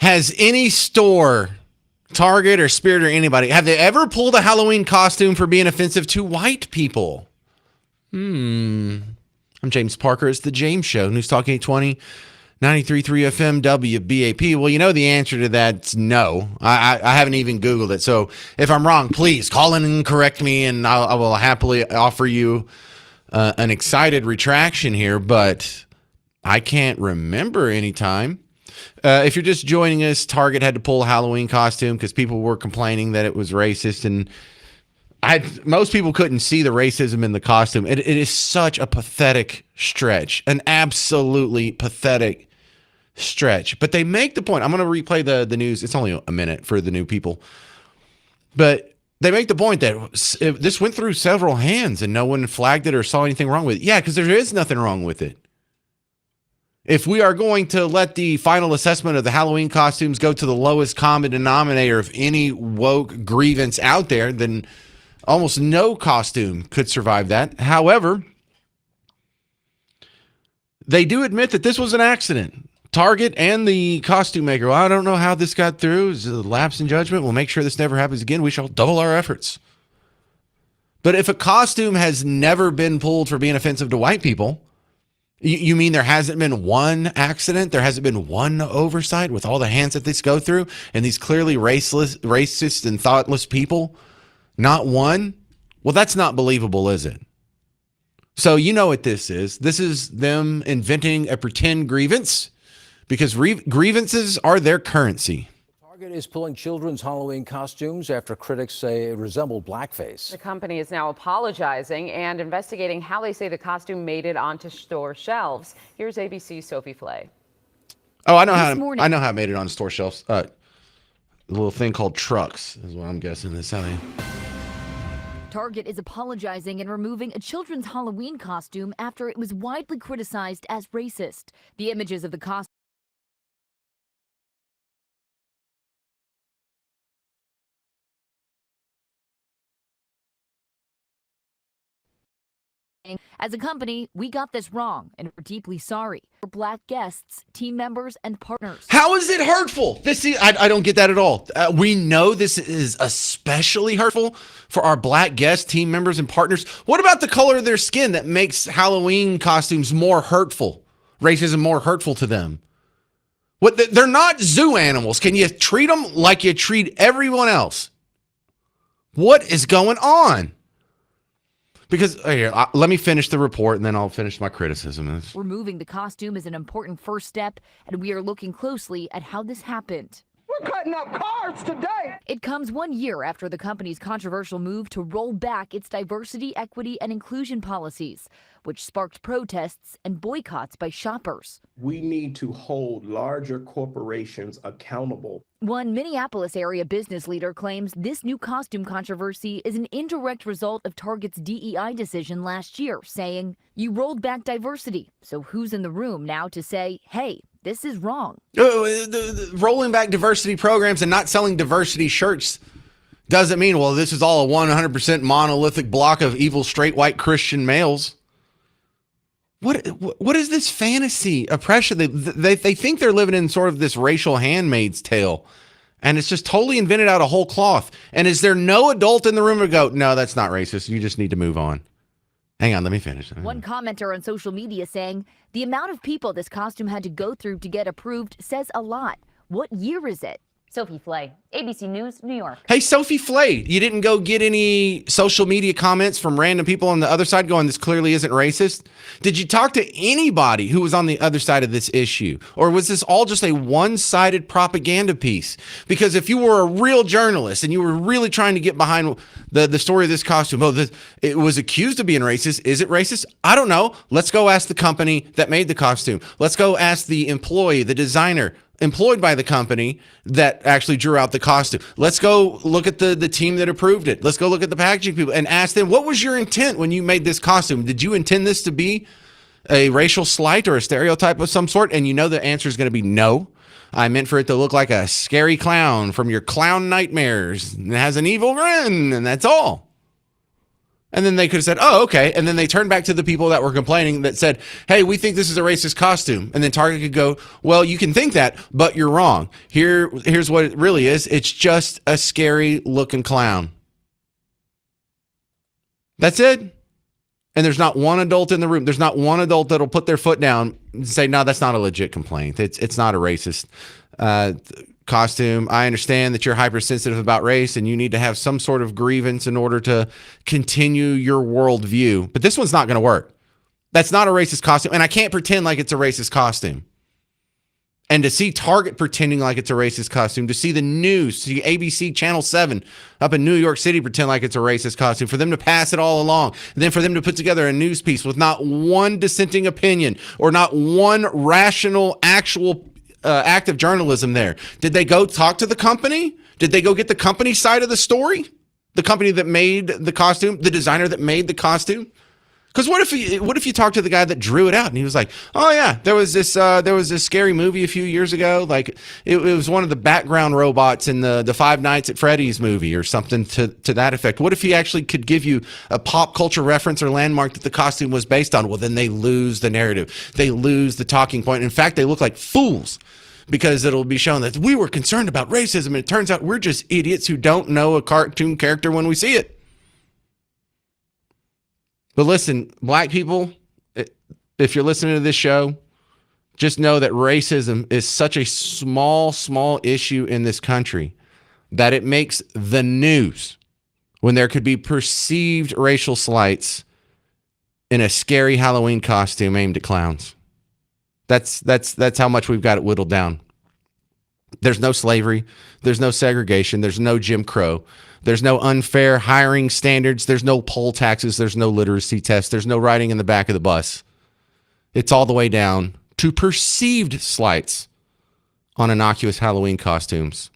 Has any store, Target or Spirit or anybody, have they ever pulled a Halloween costume for being offensive to white people? I'm James Parker. It's The James Show. News Talk 820, 93.3 FM WBAP. Well, you know the answer to that's no. I haven't even Googled it. So if I'm wrong, please call in and correct me, and I will happily offer you an excited retraction here, but I can't remember any time. If you're just joining us, Target had to pull a Halloween costume because people were complaining that it was racist, and most people couldn't see the racism in the costume. It is such a pathetic stretch, an absolutely pathetic stretch. But they make the point. I'm going to replay the news. It's only a minute for the new people. But they make the point that this went through several hands and no one flagged it or saw anything wrong with it. Yeah, because there is nothing wrong with it. If we are going to let the final assessment of the Halloween costumes go to the lowest common denominator of any woke grievance out there, then almost no costume could survive that. However, they do admit that this was an accident. Target and the costume maker, well, I don't know how this got through. It's a lapse in judgment. We'll make sure this never happens again. We shall double our efforts. But if a costume has never been pulled for being offensive to white people, you mean there hasn't been one accident? There hasn't been one oversight with all the hands that this go through and these clearly racist and thoughtless people? Not one? Well, that's not believable, is it? So you know what this is. This is them inventing a pretend grievance because grievances are their currency. Target is pulling children's Halloween costumes after critics say it resembled blackface. The company is now apologizing and investigating how they say the costume made it onto store shelves. Here's ABC's Sophie Flay. Oh, I know how it made it on store shelves. A little thing called trucks is what I'm guessing. That's how they... Target is apologizing and removing a children's Halloween costume after it was widely criticized as racist. The images of the costume As a company, we got this wrong and we're deeply sorry for Black guests, team members, and partners. How is it hurtful? I don't get that at all. We know this is especially hurtful for our Black guests, team members, and partners. What about the color of their skin that makes Halloween costumes more hurtful? Racism more hurtful to them? They're not zoo animals. Can you treat them like you treat everyone else? What is going on? Because here, let me finish the report and then I'll finish my criticism. Removing the costume is an important first step, and we are looking closely at how this happened. We're cutting up cars today. It comes 1 year after the company's controversial move to roll back its diversity, equity, and inclusion policies, which sparked protests and boycotts by shoppers. We need to hold larger corporations accountable. One Minneapolis area business leader claims this new costume controversy is an indirect result of Target's DEI decision last year, saying, "You rolled back diversity, so who's in the room now to say, hey, this is wrong?" Rolling back diversity programs and not selling diversity shirts doesn't mean, well, this is all a 100% monolithic block of evil straight white Christian males. What is this fantasy oppression? They think they're living in sort of this racial handmaid's tale, and it's just totally invented out of whole cloth. And is there no adult in the room to go, no, that's not racist. You just need to move on. Hang on, let me finish. One commenter on social media saying, the amount of people this costume had to go through to get approved says a lot. What year is it? Sophie Flay, ABC News, New York. Hey, Sophie Flay, you didn't go get any social media comments from random people on the other side going, this clearly isn't racist? Did you talk to anybody who was on the other side of this issue? Or was this all just a one-sided propaganda piece? Because if you were a real journalist and you were really trying to get behind the story of this costume, it was accused of being racist. Is it racist? I don't know. Let's go ask the company that made the costume. Let's go ask the employee, the designer, employed by the company that actually drew out the costume. Let's go look at the team that approved it. Let's go look at the packaging people and ask them, what was your intent when you made this costume? Did you intend this to be a racial slight or a stereotype of some sort? And you know the answer is going to be no. I meant for it to look like a scary clown from your clown nightmares. It has an evil grin, and that's all. And then they could have said, oh, okay. And then they turned back to the people that were complaining that said, hey, we think this is a racist costume. And then Target could go, well, you can think that, but you're wrong. Here's what it really is. It's just a scary looking clown. That's it. And there's not one adult in the room. There's not one adult that'll put their foot down and say, no, that's not a legit complaint. It's not a racist costume. I understand that you're hypersensitive about race and you need to have some sort of grievance in order to continue your worldview. But this one's not going to work. That's not a racist costume. And I can't pretend like it's a racist costume. And to see Target pretending like it's a racist costume, to see the news, see ABC Channel 7 up in New York City pretend like it's a racist costume, for them to pass it all along, and then for them to put together a news piece with not one dissenting opinion or not one rational, actual act of journalism there. Did they go talk to the company? Did they go get the company side of the story? The company that made the costume, the designer that made the costume? Because what if you talk to the guy that drew it out and he was like, oh yeah, there was this scary movie a few years ago, like it was one of the background robots in the Five Nights at Freddy's movie or something to that effect. What if he actually could give you a pop culture reference or landmark that the costume was based on? Well, then they lose the narrative, they lose the talking point. In fact, they look like fools because it'll be shown that we were concerned about racism, and it turns out we're just idiots who don't know a cartoon character when we see it. But listen, black people, if you're listening to this show, just know that racism is such a small issue in this country that it makes the news when there could be perceived racial slights in a scary Halloween costume aimed at clowns. That's how much we've got it whittled down. There's no slavery. There's no segregation. There's no Jim Crow. There's no unfair hiring standards. There's no poll taxes. There's no literacy tests. There's no riding in the back of the bus. It's all the way down to perceived slights on innocuous Halloween costumes.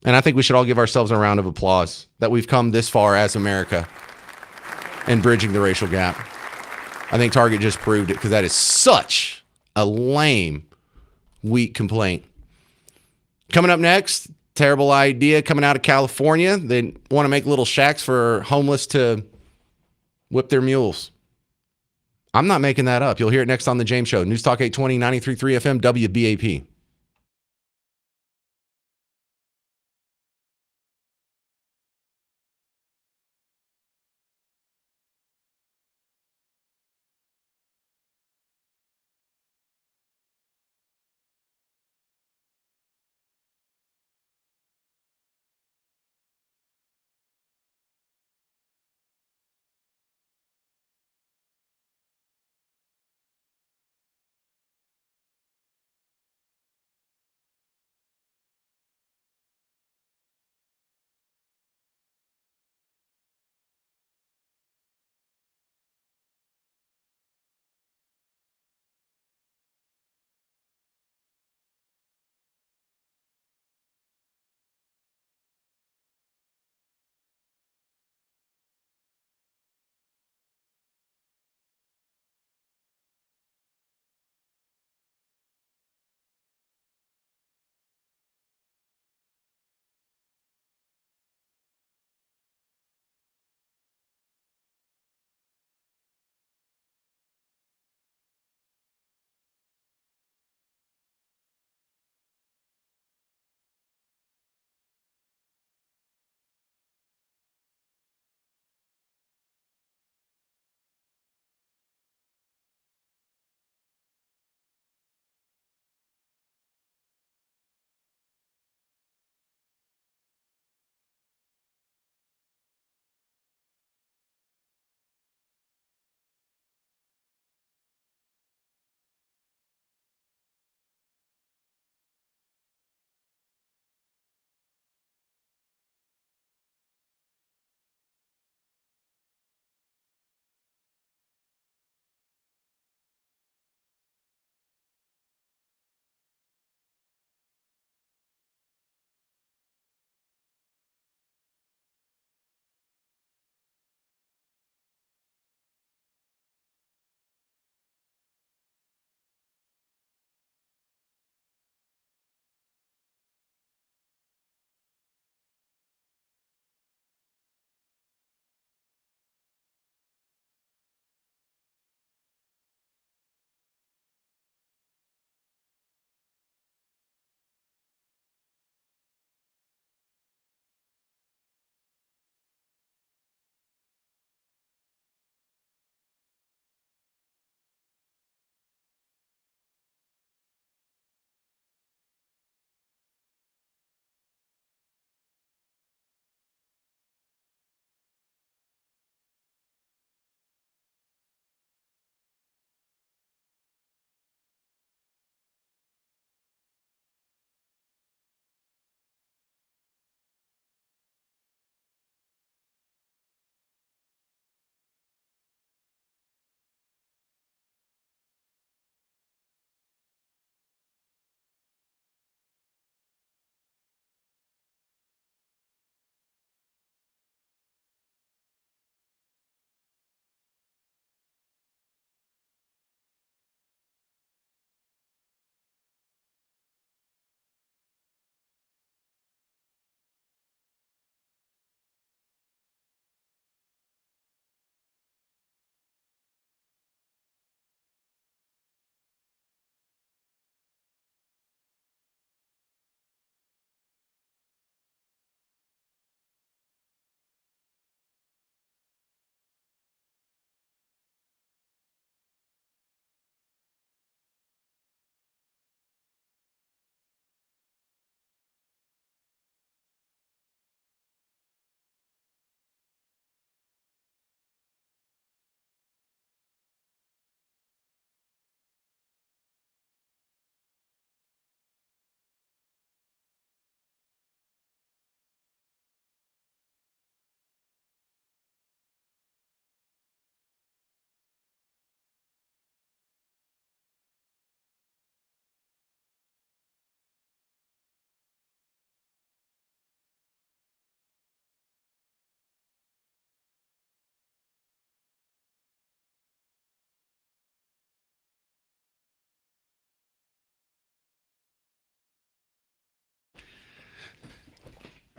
And I think we should all give ourselves a round of applause that we've come this far as America in bridging the racial gap. I think Target just proved it because that is such a lame, weak complaint. Coming up next, terrible idea coming out of California. They want to make little shacks for homeless to whip their mules. I'm not making that up. You'll hear it next on The James Show. News Talk 820, 93.3 FM, WBAP.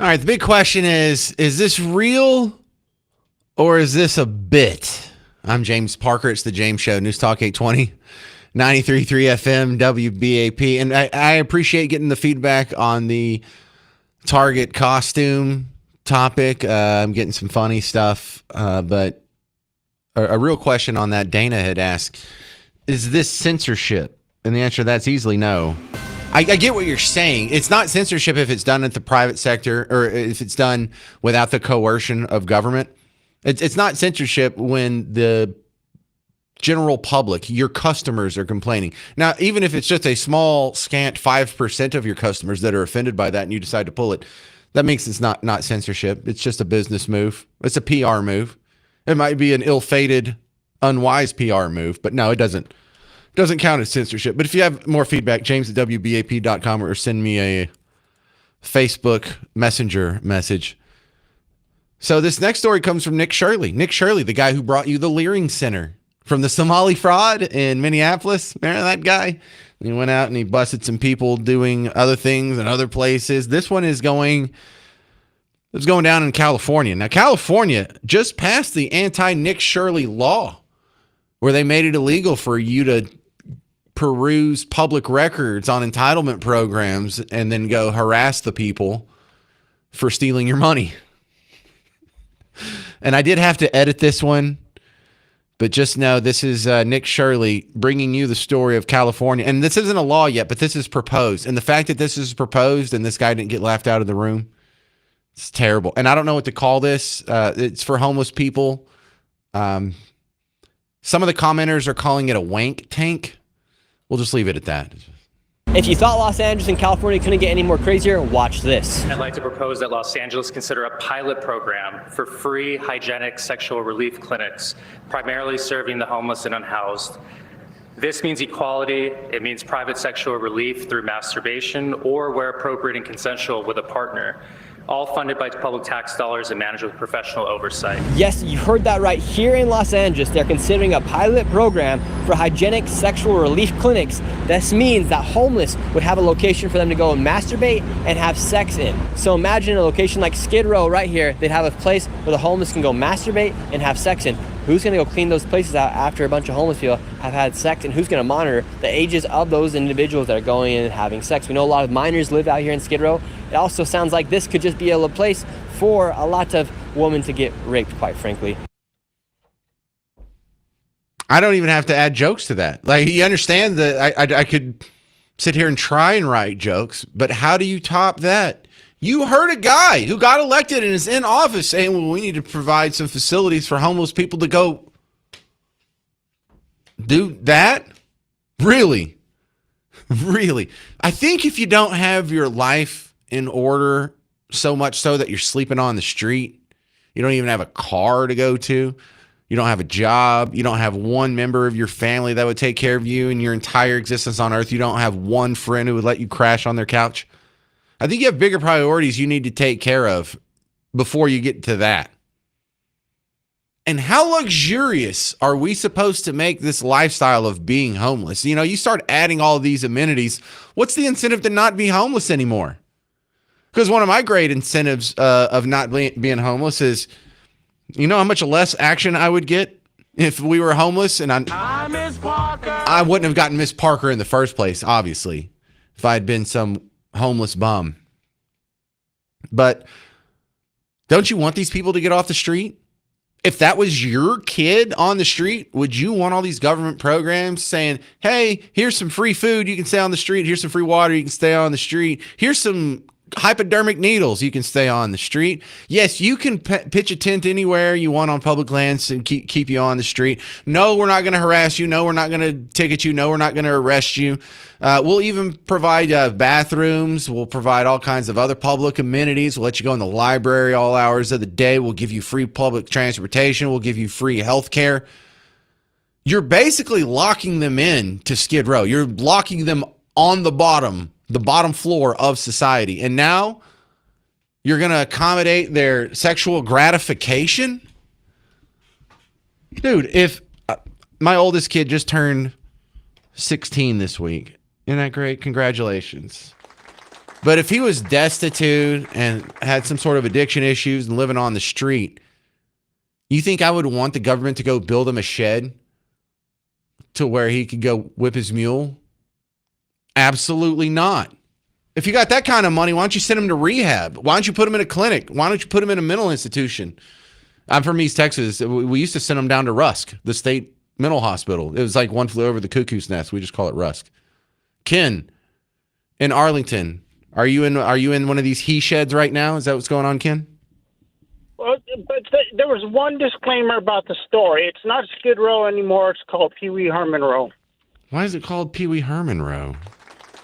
All right, the big question is this real or is this a bit? I'm James Parker. It's the James Show, News Talk 820, 93.3 FM, WBAP. And I appreciate getting the feedback on the Target costume topic. I'm getting some funny stuff, but a real question on that, Dana had asked, is this censorship? And the answer to that's easily no. I get what you're saying. It's not censorship if it's done at the private sector or if it's done without the coercion of government. It's not censorship when the general public, your customers, are complaining. Now, even if it's just a small, scant 5% of your customers that are offended by that and you decide to pull it, that makes it not censorship. It's just a business move. It's a PR move. It might be an ill-fated, unwise PR move, but no, it doesn't count as censorship. But if you have more feedback, james@wbap.com, or send me a Facebook Messenger message. So this next story comes from Nick Shirley. Nick Shirley, the guy who brought you the Leering Center from the Somali fraud in Minneapolis. Remember that guy? He went out and he busted some people doing other things in other places. This one is going down in California. Now, California just passed the anti-Nick Shirley law where they made it illegal for you to peruse public records on entitlement programs and then go harass the people for stealing your money. And I did have to edit this one, but just know this is Nick Shirley bringing you the story of California. And this isn't a law yet, but this is proposed. And the fact that this is proposed and this guy didn't get laughed out of the room, it's terrible. And I don't know what to call this. It's for homeless people. Some of the commenters are calling it a wank tank. We'll just leave it at that. If you thought Los Angeles and California couldn't get any more crazier, watch this. I'd like to propose that Los Angeles consider a pilot program for free hygienic sexual relief clinics, primarily serving the homeless and unhoused. This means equality. It means private sexual relief through masturbation or, where appropriate and consensual, with a partner. All funded by public tax dollars and managed with professional oversight. Yes, you heard that right. Here in Los Angeles, they're considering a pilot program for hygienic sexual relief clinics. This means that homeless would have a location for them to go and masturbate and have sex in. So imagine a location like Skid Row right here. They'd have a place where the homeless can go masturbate and have sex in. Who's going to go clean those places out after a bunch of homeless people have had sex? And who's going to monitor the ages of those individuals that are going in and having sex? We know a lot of minors live out here in Skid Row. It also sounds like this could just be a place for a lot of women to get raped, quite frankly. I don't even have to add jokes to that. Like, you understand that I could sit here and try and write jokes, but how do you top that? You heard a guy who got elected and is in office saying, well, we need to provide some facilities for homeless people to go do that? Really? Really? I think if you don't have your life in order, so much so that you're sleeping on the street, you don't even have a car to go to, you don't have a job, you don't have one member of your family that would take care of you in your entire existence on earth, you don't have one friend who would let you crash on their couch, I think you have bigger priorities you need to take care of before you get to that. And how luxurious are we supposed to make this lifestyle of being homeless? You know, you start adding all these amenities. What's the incentive to not be homeless anymore? Because one of my great incentives of not being homeless is, you know how much less action I would get if we were homeless? And I wouldn't have gotten Miss Parker in the first place, obviously, if I had been some homeless bum. But don't you want these people to get off the street? If that was your kid on the street, would you want all these government programs saying, hey, here's some free food, you can stay on the street. Here's some free water, you can stay on the street. Here's some hypodermic needles, you can stay on the street. Yes, you can pitch a tent anywhere you want on public lands and keep you on the street. No, we're not going to harass you. No, we're not going to ticket you. No, we're not going to arrest you. We'll even provide bathrooms. We'll provide all kinds of other public amenities. We'll let you go in the library all hours of the day. We'll give you free public transportation. We'll give you free health care. You're basically locking them in to Skid Row. You're locking them on the bottom floor of society. And now you're going to accommodate their sexual gratification? Dude, if my oldest kid just turned 16 this week. Isn't that great? Congratulations. But if he was destitute and had some sort of addiction issues and living on the street, you think I would want the government to go build him a shed to where he could go whip his mule? Absolutely not. If you got that kind of money, why don't you send him to rehab? Why don't you put him in a clinic? Why don't you put him in a mental institution? I'm from East Texas. We used to send him down to Rusk, the state mental hospital. It was like one flew over the cuckoo's nest. We just call it Rusk. Ken, in Arlington, are you in one of these he sheds right now? Is that what's going on, Ken? Well, but there was one disclaimer about the story. It's not Skid Row anymore. It's called Pee Wee Herman Row. Why is it called Pee Wee Herman Row?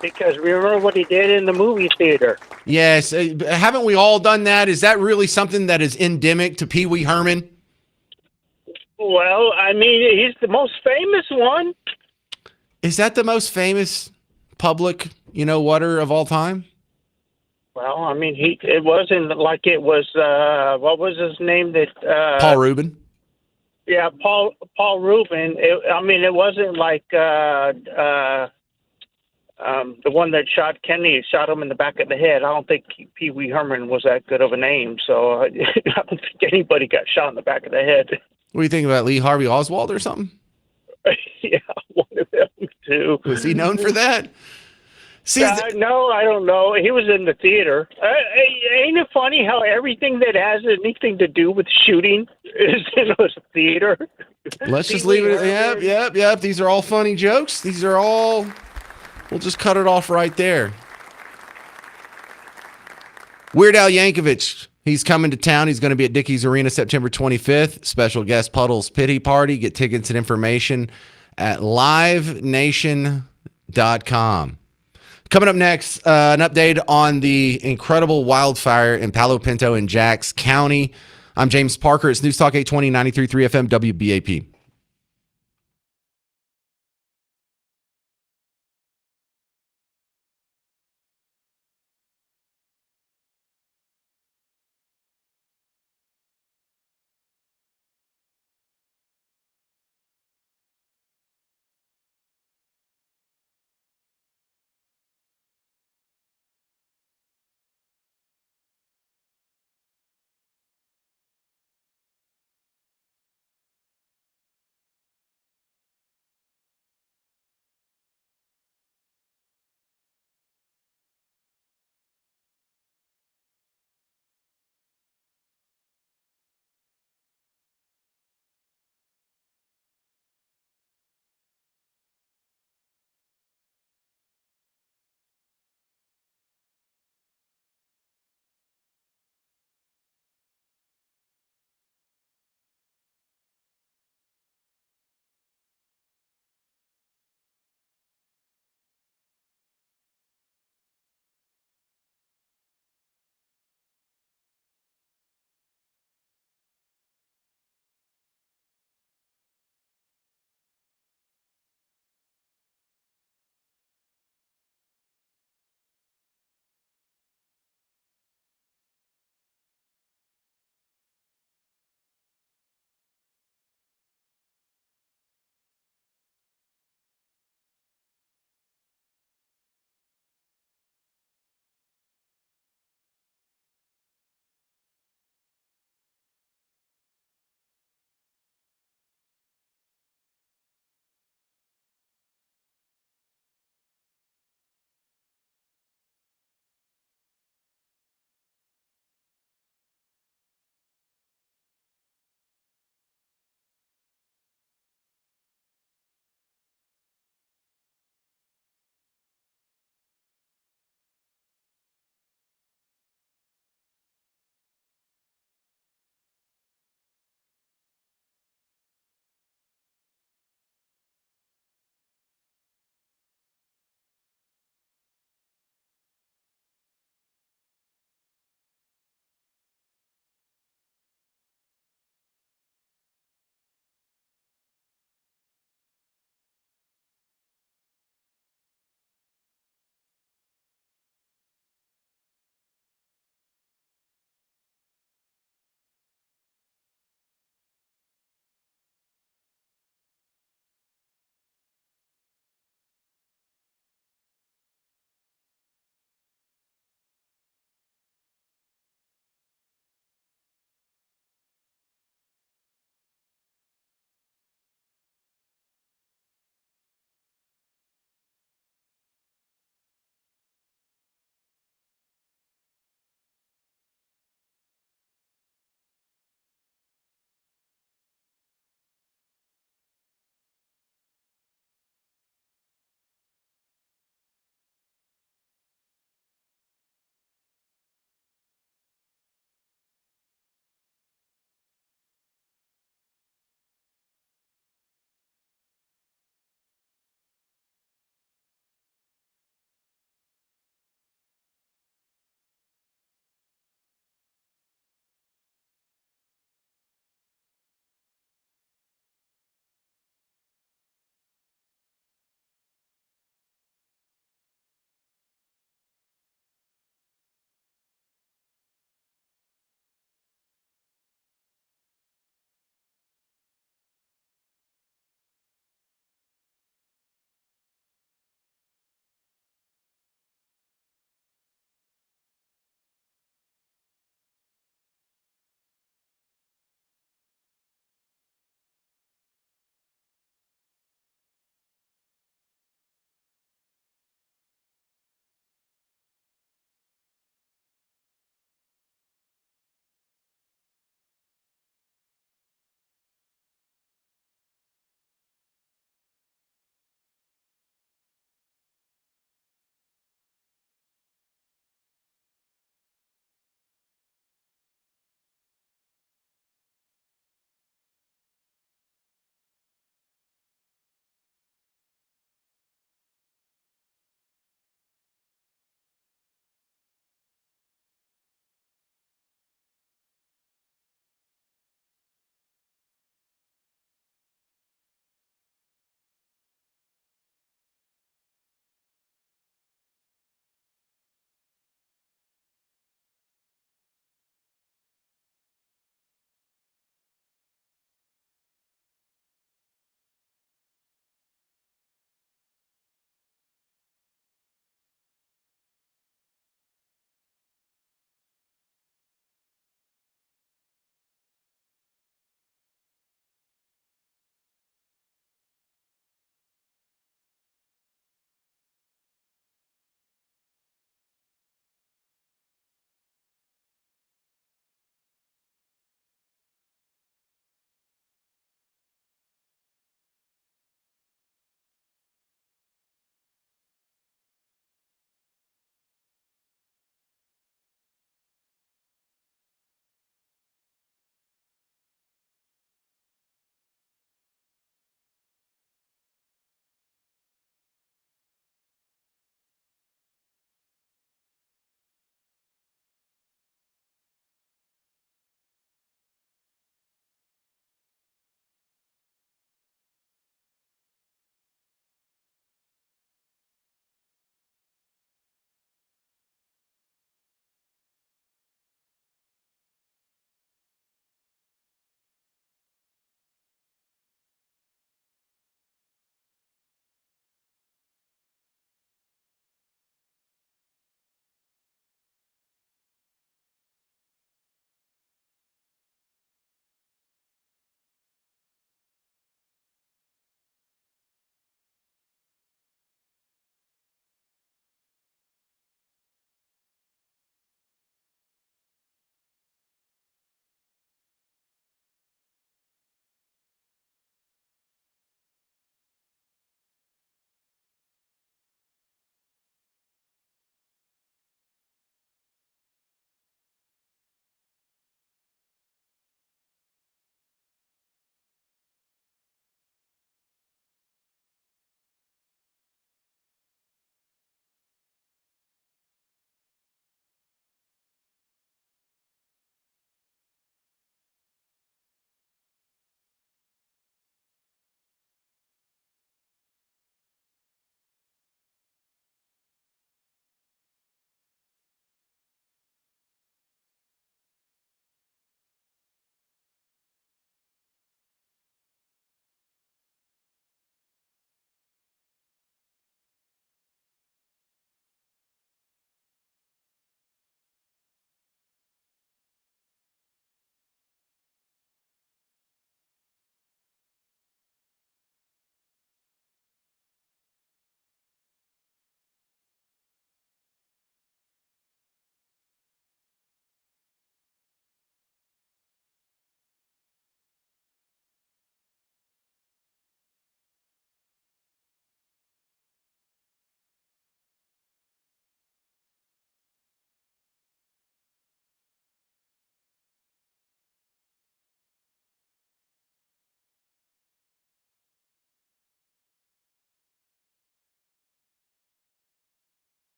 Because remember what he did in the movie theater. Yes. Haven't we all done that? Is that really something that is endemic to Pee Wee Herman? Well, I mean, he's the most famous one. Is that the most famous public, water of all time? Well, I mean, it wasn't like it was, what was his name? Paul Rubin? Yeah, Paul Rubin. It wasn't like the one that shot Kennedy, shot him in the back of the head. I don't think Pee Wee Herman was that good of a name, so I don't think anybody got shot in the back of the head. What do you think about Lee Harvey Oswald or something? Yeah, one of them too. Was he known for that? See, no, I don't know. He was in the theater. Ain't it funny how everything that has anything to do with shooting is in a theater? Let's just leave it. Yep. These are all funny jokes. We'll just cut it off right there. Weird Al Yankovic. He's coming to town. He's going to be at Dickies Arena September 25th. Special guest Puddles Pity Party. Get tickets and information at livenation.com. Coming up next, an update on the incredible wildfire in Palo Pinto and Jax County. I'm James Parker. It's News Talk 820, 93.3 FM, WBAP.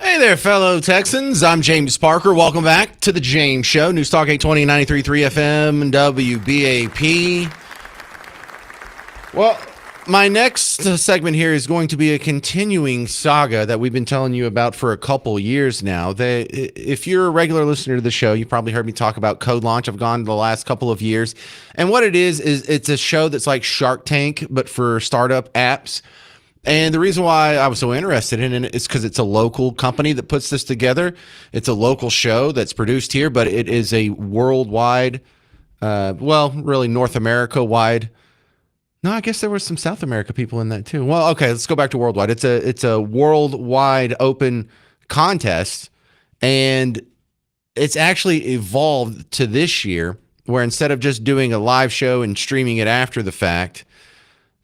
Hey there, fellow Texans. I'm James Parker. Welcome back to the James Show. News Talk 820, 93.3 FM, WBAP. Well, my next segment here is going to be a continuing saga that we've been telling you about for a couple years now. If you're a regular listener to the show, you've probably heard me talk about Code Launch. I've gone the last couple of years. And what it is it's a show that's like Shark Tank, but for startup apps. And the reason why I was so interested in it is because it's a local company that puts this together. It's a local show that's produced here, but it is a worldwide, really North America-wide. No, I guess there were some South America people in that too. Well, okay, let's go back to worldwide. It's a worldwide open contest, and it's actually evolved to this year where instead of just doing a live show and streaming it after the fact,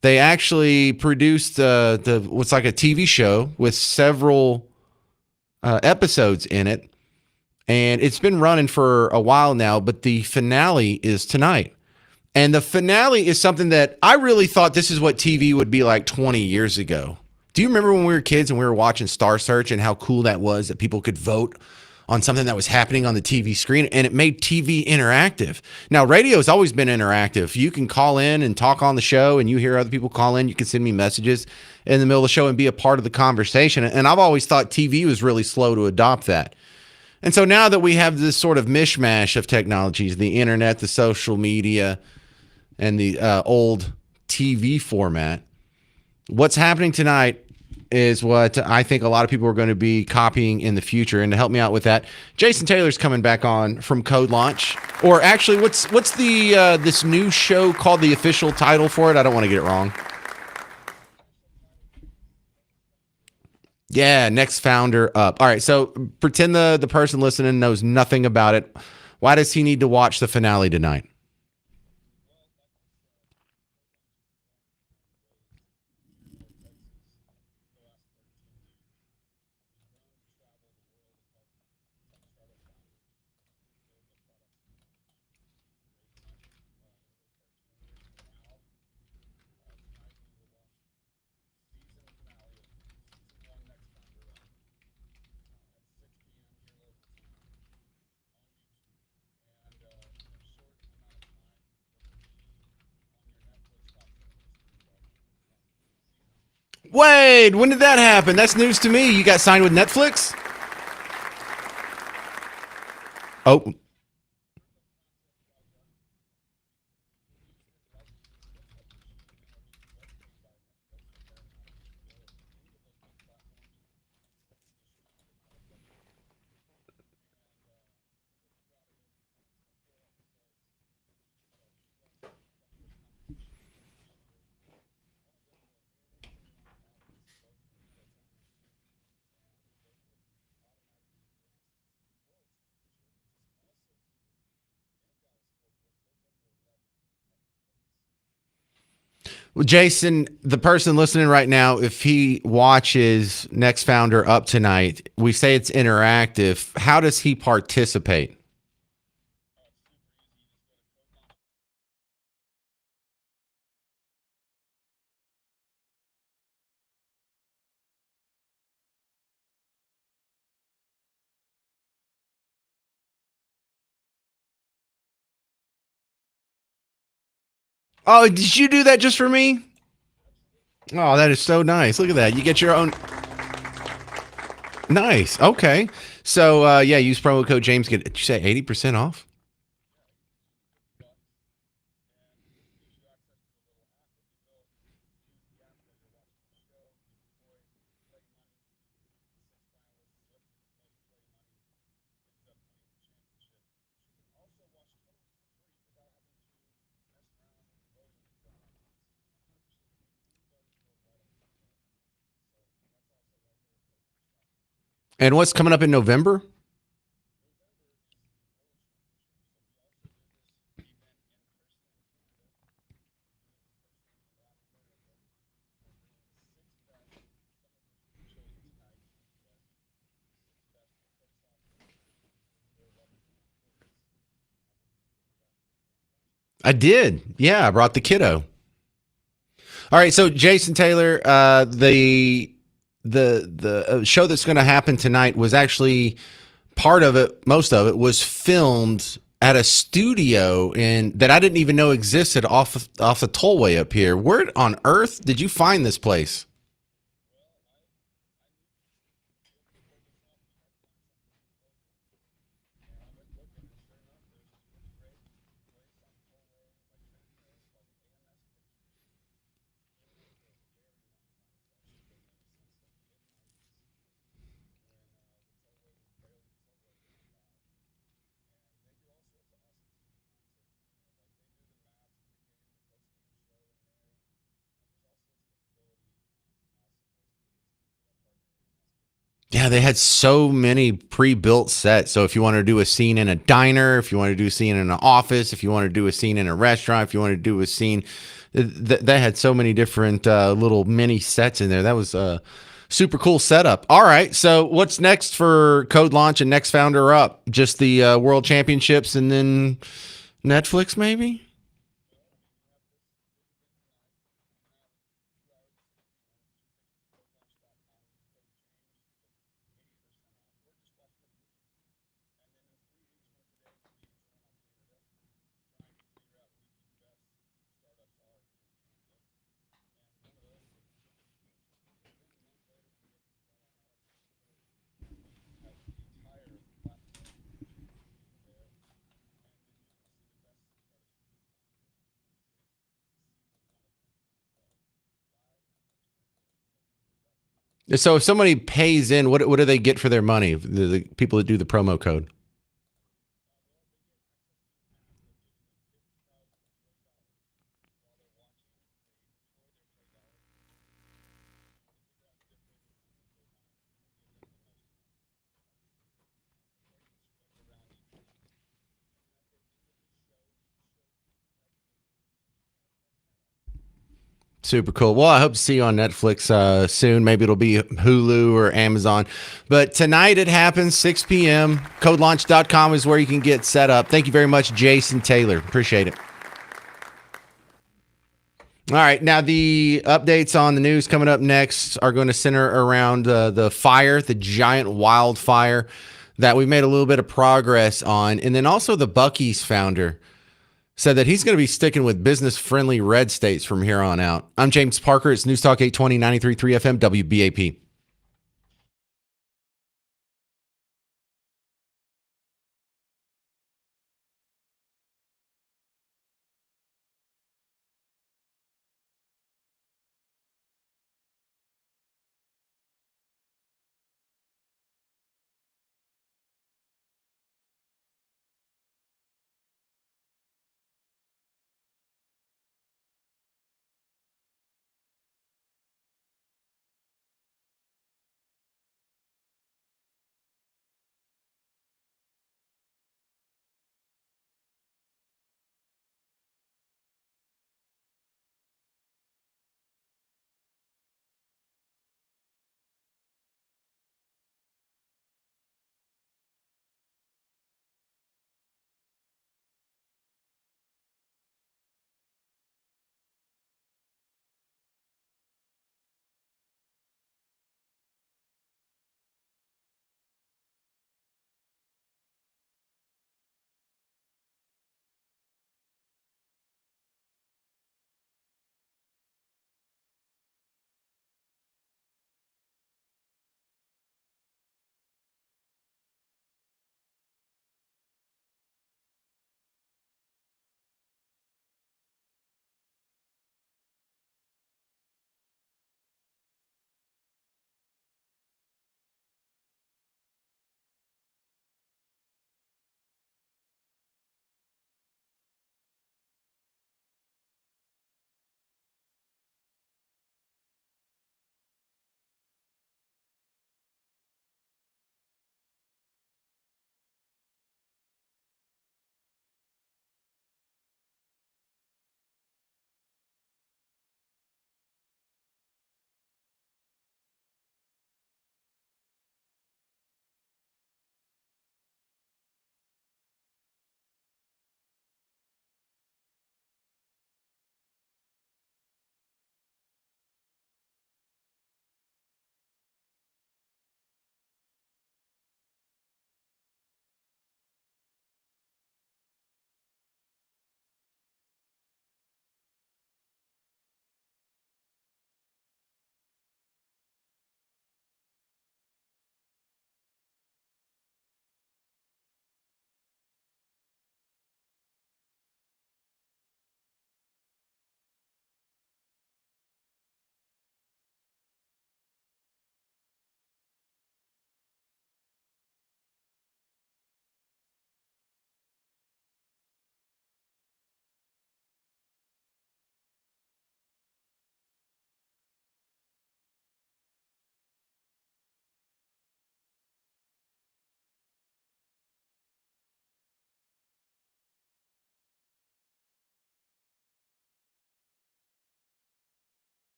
they actually produced what's like a TV show with several episodes in it, and it's been running for a while now, but the finale is tonight. And the finale is something that I really thought this is what TV would be like 20 years ago. Do you remember when we were kids and we were watching Star Search and how cool that was, that people could vote on something that was happening on the TV screen, and it made TV interactive? Now, radio has always been interactive. You can call in and talk on the show, and you hear other people call in. You can send me messages in the middle of the show and be a part of the conversation. And I've always thought TV was really slow to adopt that. And so now that we have this sort of mishmash of technologies, the internet, the social media, and the old TV format, what's happening tonight is what I think a lot of people are going to be copying in the future. And to help me out with that, Jason Taylor's coming back on from Code Launch. Or actually, what's the this new show called? The official title for it? I don't want to get it wrong. Yeah, Next Founder Up. All right, so pretend the person listening knows nothing about it. Why does he need to watch the finale tonight? Wade, when did that happen? That's news to me. You got signed with Netflix? Oh. Well, Jason, the person listening right now, if he watches Next Founder Up tonight, we say it's interactive. How does he participate? Oh, did you do that just for me? Oh, that is so nice. Look at that. You get your own. Nice. Okay. So, use promo code James. Did you say 80% off? And what's coming up in November? I did. Yeah, I brought the kiddo. All right, so Jason Taylor, the the show that's going to happen tonight was actually part of it. Most of it was filmed at a studio that I didn't even know existed off the tollway up here. Where on earth did you find this place? Yeah, they had so many pre-built sets. So if you want to do a scene in a diner, if you want to do a scene in an office, if you want to do a scene in a restaurant, if you want to do a scene, they had so many different little mini sets in there. That was a super cool setup. All right, so what's next for Code Launch and Next Founder Up? Just the World Championships and then Netflix, maybe? So if somebody pays in, what do they get for their money? The people that do the promo code. Super cool. Well, I hope to see you on Netflix soon. Maybe it'll be Hulu or Amazon. But tonight it happens, 6 p.m. CodeLaunch.com is where you can get set up. Thank you very much, Jason Taylor. Appreciate it. All right. Now, the updates on the news coming up next are going to center around the fire, the giant wildfire that we made a little bit of progress on. And then also the Buc-ee's founder said that he's going to be sticking with business-friendly red states from here on out. I'm James Parker. It's News Talk 820, 93.3 FM, WBAP.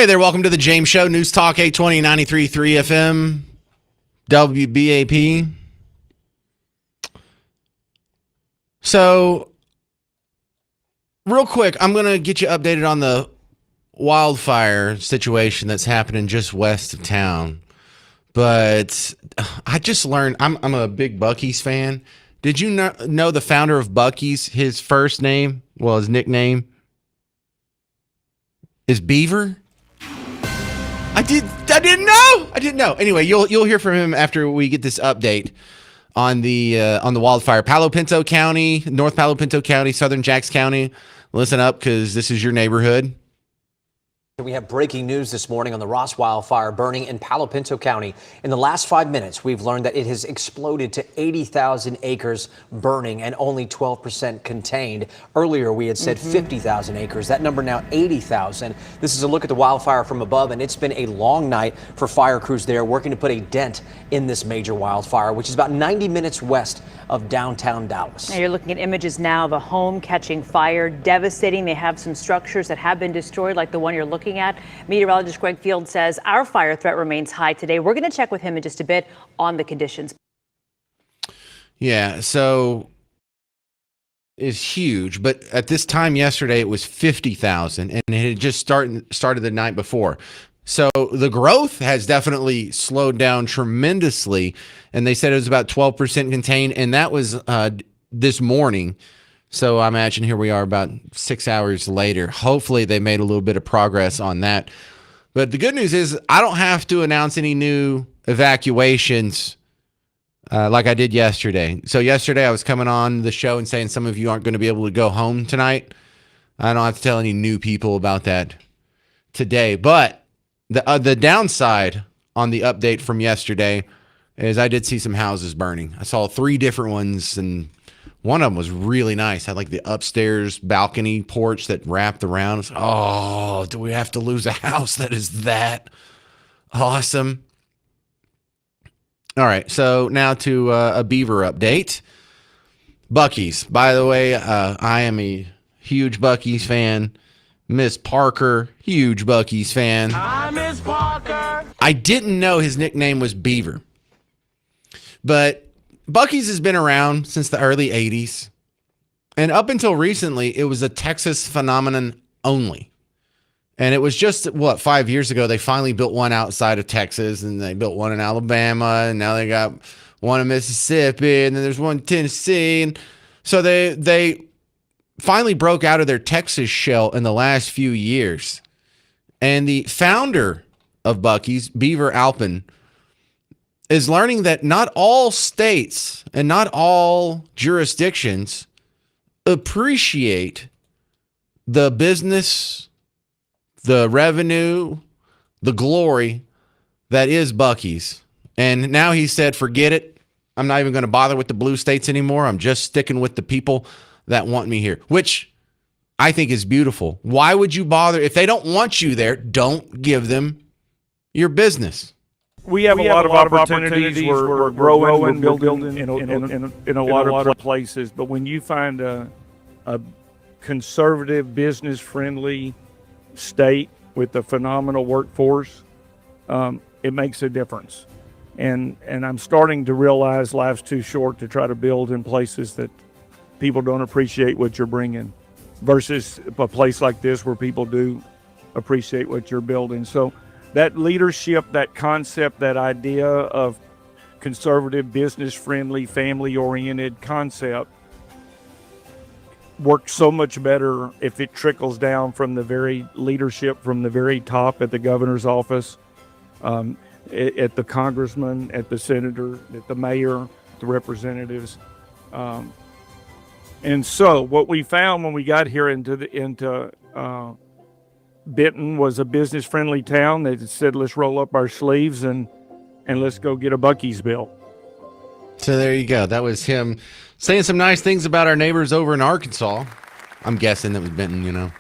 Hey there, welcome to the James Show, News Talk 820, 93.3 FM, WBAP. So, real quick, I'm going to get you updated on the wildfire situation that's happening just west of town. But I just learned, I'm a big Buc-ee's fan. Did you know the founder of Buc-ee's, his first name, well, his nickname is Beaver? I didn't know. Anyway, you'll hear from him after we get this update on the wildfire. Palo Pinto County, North Palo Pinto County, Southern Jax County. Listen up, because this is your neighborhood. We have breaking news this morning on the Ross wildfire burning in Palo Pinto County. In the last 5 minutes, we've learned that it has exploded to 80,000 acres burning and only 12% contained. Earlier, we had said 50,000 acres. That number now 80,000. This is a look at the wildfire from above, and it's been a long night for fire crews there working to put a dent in this major wildfire, which is about 90 minutes west of downtown Dallas. Now you're looking at images now of a home catching fire. Devastating. They have some structures that have been destroyed, like the one you're looking at. Meteorologist Greg Field says our fire threat remains high today. We're going to check with him in just a bit on the conditions. Yeah, so it's huge, but at this time yesterday it was 50,000, and it had just started the night before. So the growth has definitely slowed down tremendously, and they said it was about 12% contained, and that was this morning. So I imagine here we are about 6 hours later. Hopefully they made a little bit of progress on that. But the good news is I don't have to announce any new evacuations like I did yesterday. So yesterday I was coming on the show and saying some of you aren't going to be able to go home tonight. I don't have to tell any new people about that today. But the downside on the update from yesterday is I did see some houses burning. I saw 3 different ones, and one of them was really nice. Had like the upstairs balcony porch that wrapped around. Oh, do we have to lose a house that is that awesome? All right, so now to a Beaver update. Buc-ee's. By the way, I am a huge Buc-ee's fan. Miss Parker, huge Buc-ee's fan. Hi, Miss Parker. I didn't know his nickname was Beaver. But Buc-ee's has been around since the early 80s. And up until recently, it was a Texas phenomenon only. And it was just, 5 years ago, they finally built one outside of Texas, and they built one in Alabama, and now they got one in Mississippi, and then there's one in Tennessee. And so they finally broke out of their Texas shell in the last few years. And the founder of Buc-ee's, Beaver Alpin, is learning that not all states and not all jurisdictions appreciate the business, the revenue, the glory that is Buc-ee's. And now he said, forget it. I'm not even going to bother with the blue states anymore. I'm just sticking with the people that want me here, which I think is beautiful. Why would you bother? If they don't want you there, don't give them your business. We have a lot of opportunities. We're growing, building in a lot of places. But when you find a conservative, business-friendly state with a phenomenal workforce, it makes a difference. And I'm starting to realize life's too short to try to build in places that people don't appreciate what you're bringing, versus a place like this where people do appreciate what you're building. So that leadership, that concept, that idea of conservative, business-friendly, family-oriented concept works so much better if it trickles down from the very leadership, from the very top at the governor's office, at the congressman, at the senator, at the mayor, the representatives. And so what we found when we got here into Benton was a business-friendly town. They said, let's roll up our sleeves and let's go get a Buc-ee's built. So there you go. That was him saying some nice things about our neighbors over in Arkansas. I'm guessing that was Benton, you know.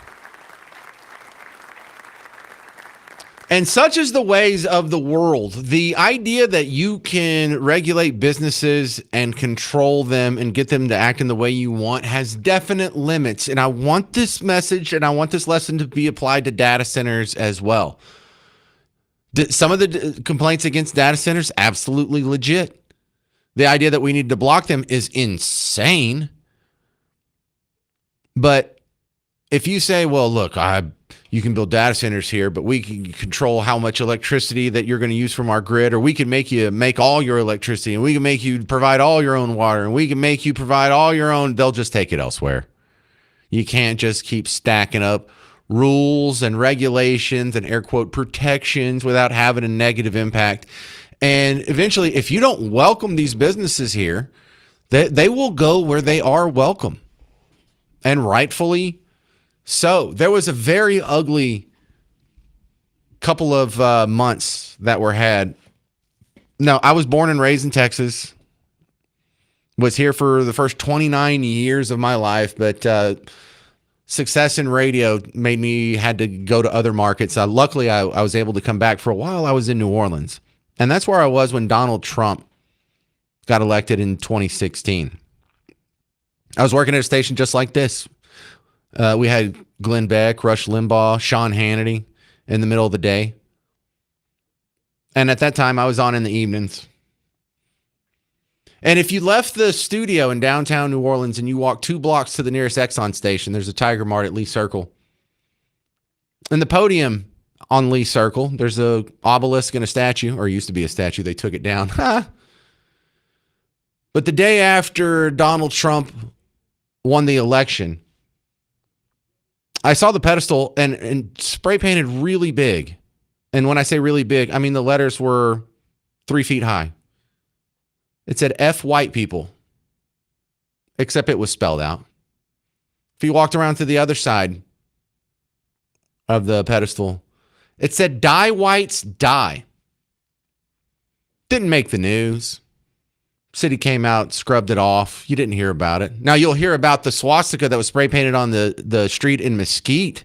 And such is the ways of the world. The idea that you can regulate businesses and control them and get them to act in the way you want has definite limits. And I want this message and I want this lesson to be applied to data centers as well. Some of the complaints against data centers, absolutely legit. The idea that we need to block them is insane. But if you say, well, look, you can build data centers here, but we can control how much electricity that you're going to use from our grid, or we can make you make all your electricity, and we can make you provide all your own water, and we can make you provide all your own, they'll just take it elsewhere. You can't just keep stacking up rules and regulations and air quote protections without having a negative impact. And eventually, if you don't welcome these businesses here, they will go where they are welcome, and rightfully so. There was a very ugly couple of months that were had. No, I was born and raised in Texas, was here for the first 29 years of my life, but success in radio made me had to go to other markets. Luckily, I was able to come back. For a while. I was in New Orleans, and that's where I was when Donald Trump got elected in 2016. I was working at a station just like this. We had Glenn Beck, Rush Limbaugh, Sean Hannity in the middle of the day. And at that time, I was on in the evenings. And if you left the studio in downtown New Orleans and you walk 2 blocks to the nearest Exxon station, there's a Tiger Mart at Lee Circle. And the podium on Lee Circle, there's a obelisk and a statue, or used to be a statue. They took it down. But the day after Donald Trump won the election, I saw the pedestal and spray painted really big. And when I say really big, I mean the letters were 3 feet high. It said F white people, except it was spelled out. If you walked around to the other side of the pedestal, it said die whites, die. Didn't make the news. City came out, scrubbed it off. You didn't hear about it. Now you'll hear about the swastika that was spray painted on the street in Mesquite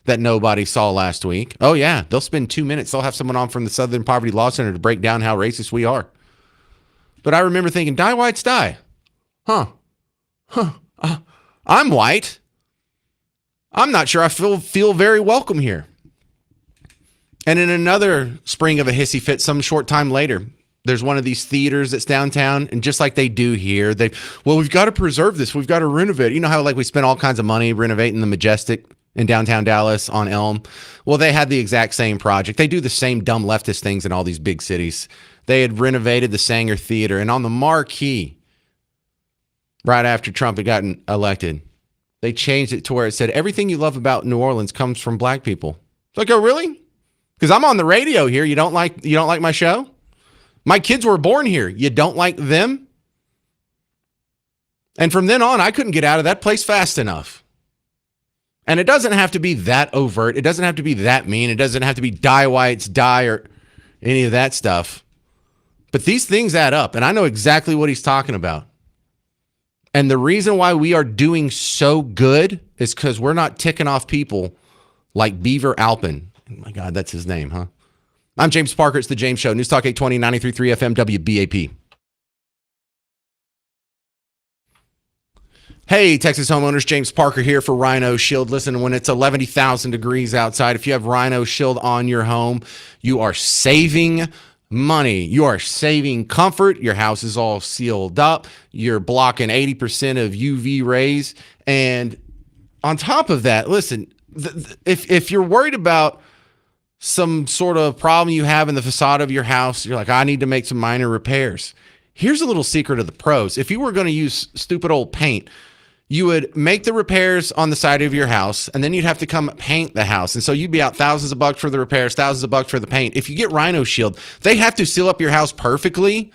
that nobody saw last week. Oh yeah, they'll spend 2 minutes. They'll have someone on from the Southern Poverty Law Center to break down how racist we are. But I remember thinking, die whites, die. I'm white. I'm not sure I feel very welcome here. And in another spring of a hissy fit, some short time later, there's one of these theaters that's downtown, and just like they do here, we've got to preserve this. We've got to renovate. You know how we spend all kinds of money renovating the Majestic in downtown Dallas on Elm? Well, they had the exact same project. They do the same dumb leftist things in all these big cities. They had renovated the Sanger Theater, and on the marquee, right after Trump had gotten elected, they changed it to where it said, everything you love about New Orleans comes from black people. It's like, oh, really? Because I'm on the radio here. You don't like my show? My kids were born here. You don't like them? And from then on, I couldn't get out of that place fast enough. And it doesn't have to be that overt. It doesn't have to be that mean. It doesn't have to be die whites, die, or any of that stuff. But these things add up, and I know exactly what he's talking about. And the reason why we are doing so good is because we're not ticking off people like Beaver Alpin. Oh my God, that's his name, huh? I'm James Parker. It's The James Show. News Talk 820, 93.3 FM, WBAP. Hey, Texas homeowners, James Parker here for Rhino Shield. Listen, when it's 11,000 degrees outside, if you have Rhino Shield on your home, you are saving money. You are saving comfort. Your house is all sealed up. You're blocking 80% of UV rays. And on top of that, listen, if you're worried about some sort of problem you have in the facade of your house, you're like, I need to make some minor repairs. Here's a little secret of the pros. If you were going to use stupid old paint, you would make the repairs on the side of your house, and then you'd have to come paint the house. And so you'd be out thousands of bucks for the repairs, thousands of bucks for the paint. If you get Rhino Shield, they have to seal up your house perfectly.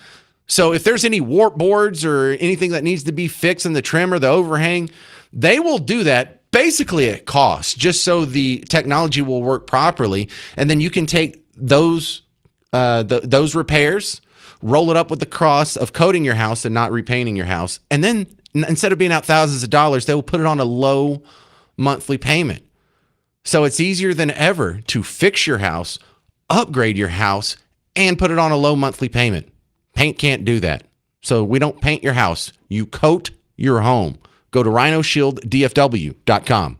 So if there's any warp boards or anything that needs to be fixed in the trim or the overhang, they will do that basically at cost, just so the technology will work properly. And then you can take those repairs, roll it up with the cost of coating your house and not repainting your house. And then instead of being out thousands of dollars, they will put it on a low monthly payment. So it's easier than ever to fix your house, upgrade your house, and put it on a low monthly payment. Paint can't do that. So we don't paint your house. You coat your home. Go to rhinoshielddfw.com.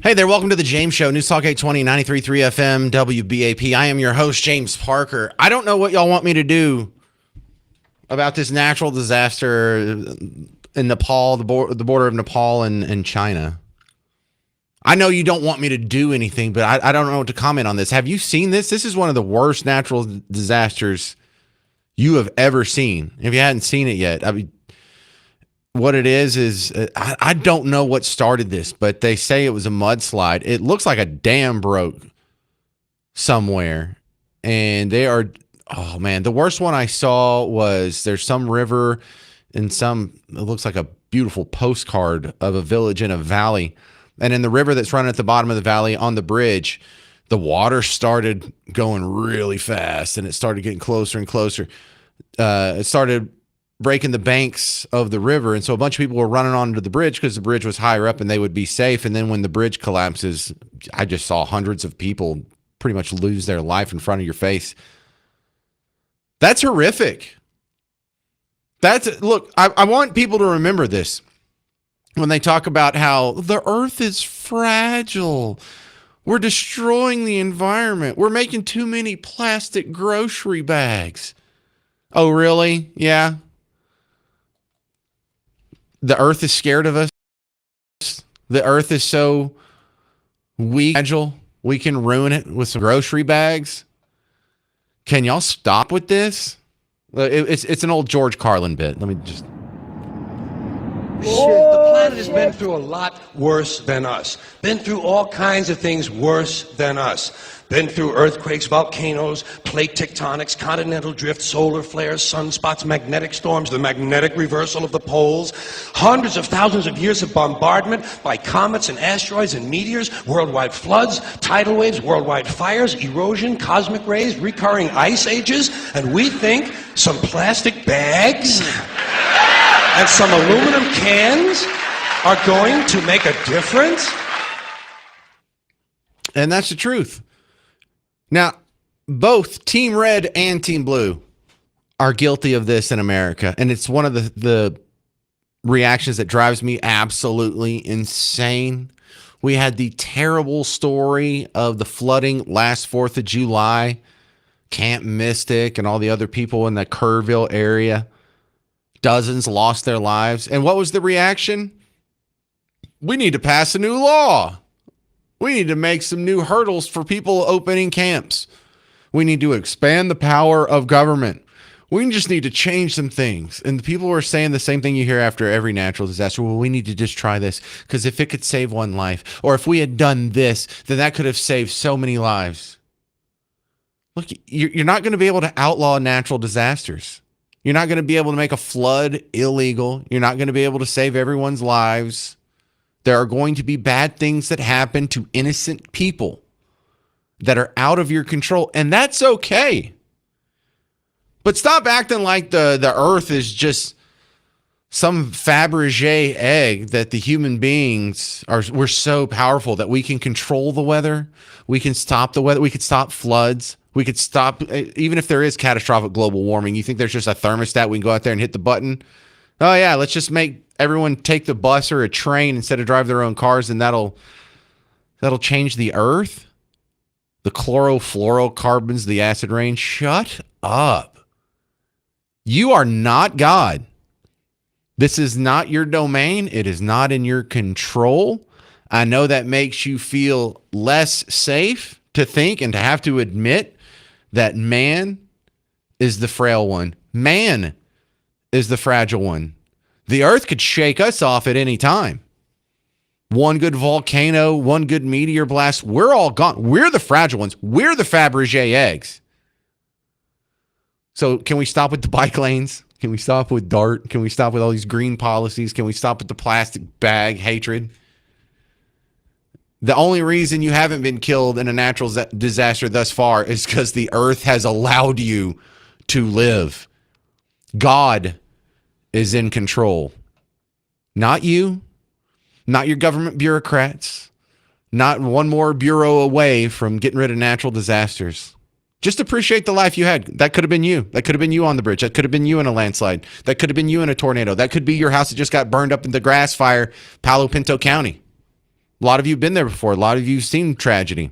Hey there, welcome to the James Show, News Talk 820, 93.3 FM, WBAP. I am your host, James Parker. I don't know what y'all want me to do about this natural disaster in Nepal, the border of Nepal and China. I know you don't want me to do anything, but I don't know what to comment on this. Have you seen this? This is one of the worst natural disasters you have ever seen. If you hadn't seen it yet, I mean, what it is I don't know what started this, but they say it was a mudslide. It looks like a dam broke somewhere, and they are, oh man, the worst one I saw was there's some river and it looks like a beautiful postcard of a village in a valley, and in the river that's running at the bottom of the valley on the bridge, the water started going really fast, and it started getting closer and closer. It started breaking the banks of the river, and so a bunch of people were running onto the bridge because the bridge was higher up and they would be safe. And then when the bridge collapses, I just saw hundreds of people pretty much lose their life in front of your face. That's horrific. Look, I want people to remember this when they talk about how the earth is fragile. We're destroying the environment. We're making too many plastic grocery bags. Oh, really? Yeah. The earth is scared of us. The earth is so weak, fragile, we can ruin it with some grocery bags. Can y'all stop with this? It's an old George Carlin bit. Let me just... The planet has been through a lot worse than us. Been through all kinds of things worse than us. Been through earthquakes, volcanoes, plate tectonics, continental drift, solar flares, sunspots, magnetic storms, the magnetic reversal of the poles, hundreds of thousands of years of bombardment by comets and asteroids and meteors, worldwide floods, tidal waves, worldwide fires, erosion, cosmic rays, recurring ice ages, and we think some plastic bags and some aluminum cans are going to make a difference? And that's the truth. Now, both Team Red and Team Blue are guilty of this in America. And it's one of the reactions that drives me absolutely insane. We had the terrible story of the flooding last 4th of July, Camp Mystic and all the other people in the Kerrville area. Dozens lost their lives. And what was the reaction? We need to pass a new law. We need to make some new hurdles for people opening camps. We need to expand the power of government. We just need to change some things. And the people are saying the same thing you hear after every natural disaster. Well, we need to just try this because if it could save one life, or if we had done this, then that could have saved so many lives. Look, you're not going to be able to outlaw natural disasters. You're not going to be able to make a flood illegal. You're not going to be able to save everyone's lives. There are going to be bad things that happen to innocent people that are out of your control, and that's okay. But stop acting like the earth is just some Fabergé egg that the human beings we're so powerful that we can control the weather. We can stop the weather. We could stop floods. We could stop, even if there is catastrophic global warming, you think there's just a thermostat we can go out there and hit the button? Oh yeah, let's just make everyone take the bus or a train instead of drive their own cars, and that'll change the earth. The chlorofluorocarbons, the acid rain. Shut up. You are not God. This is not your domain. It is not in your control. I know that makes you feel less safe to think and to have to admit that man is the frail one. Man is the fragile one. The earth could shake us off at any time. One good volcano, one good meteor blast, we're all gone. We're the fragile ones. We're the Fabergé eggs. So can we stop with the bike lanes? Can we stop with DART? Can we stop with all these green policies? Can we stop with the plastic bag hatred? The only reason you haven't been killed in a natural disaster thus far is because the earth has allowed you to live. God is in control. Not you, not your government bureaucrats, not one more bureau away from getting rid of natural disasters. Just appreciate the life you had. That could have been you. That could have been you on the bridge. That could have been you in a landslide. That could have been you in a tornado. That could be your house that just got burned up in the grass fire, Palo Pinto County. A lot of you have been there before. A lot of you have seen tragedy.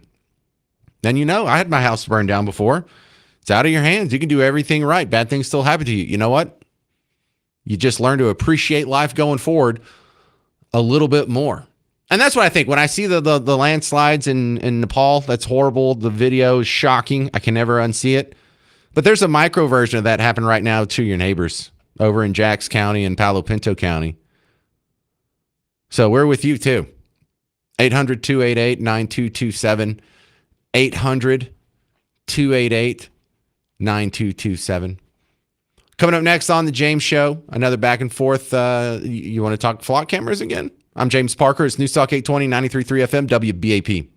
And I had my house burned down before. It's out of your hands. You can do everything right. Bad things still happen to you. You know what? You just learn to appreciate life going forward a little bit more. And that's what I think. When I see the landslides in Nepal, that's horrible. The video is shocking. I can never unsee it. But there's a micro version of that happening right now to your neighbors over in Jax County and Palo Pinto County. So we're with you too. 800-288-9227. 800-288-9227. Coming up next on The James Show, another back and forth. You want to talk flock cameras again? I'm James Parker. It's News Talk 820, 93.3 FM, WBAP.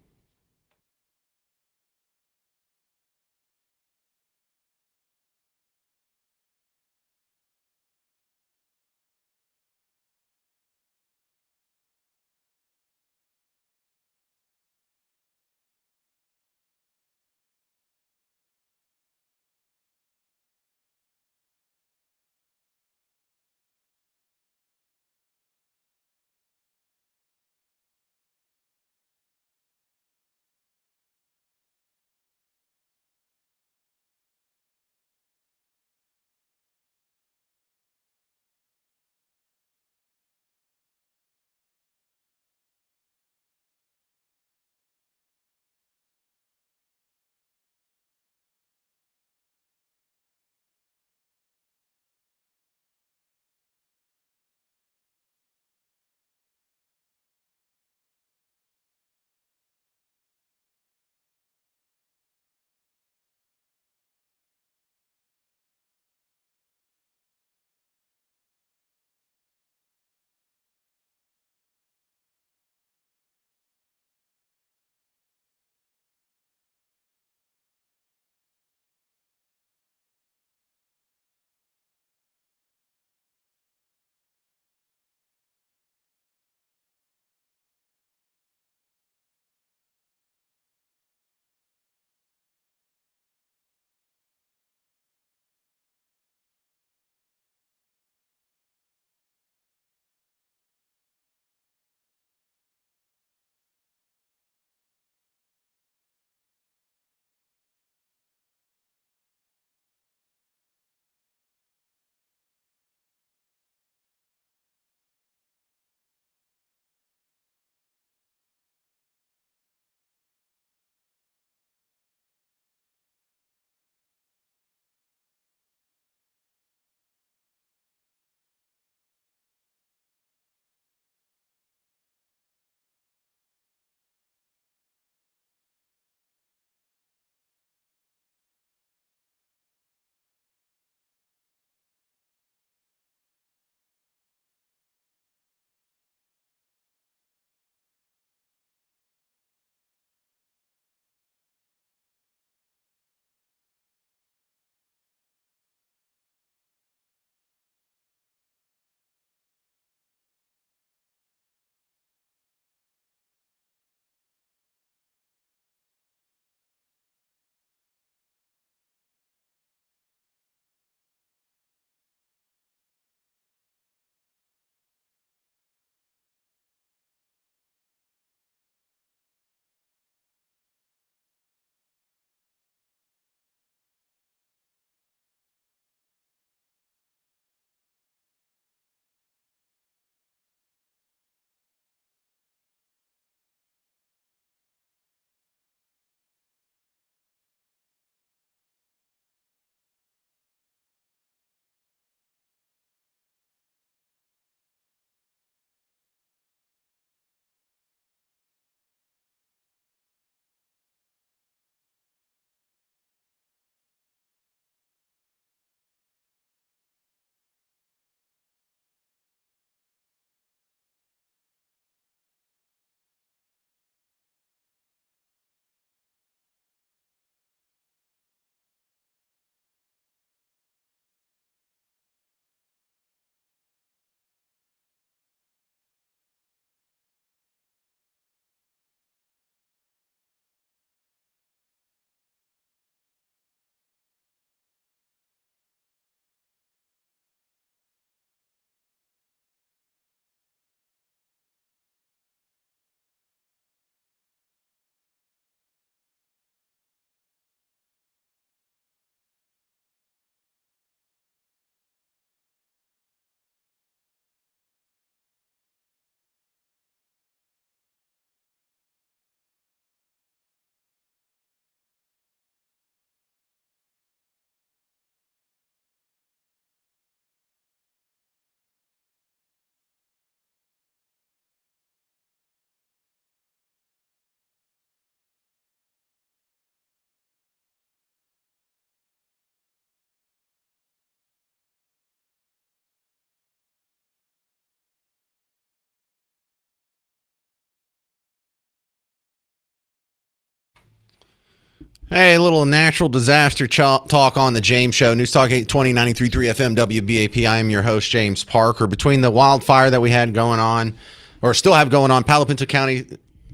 Hey, a little natural disaster talk on the James Show. News Talk 820, 93.3 FM, WBAP. I am your host, James Parker. Between the wildfire that we had going on, or still have going on, Palo Pinto County,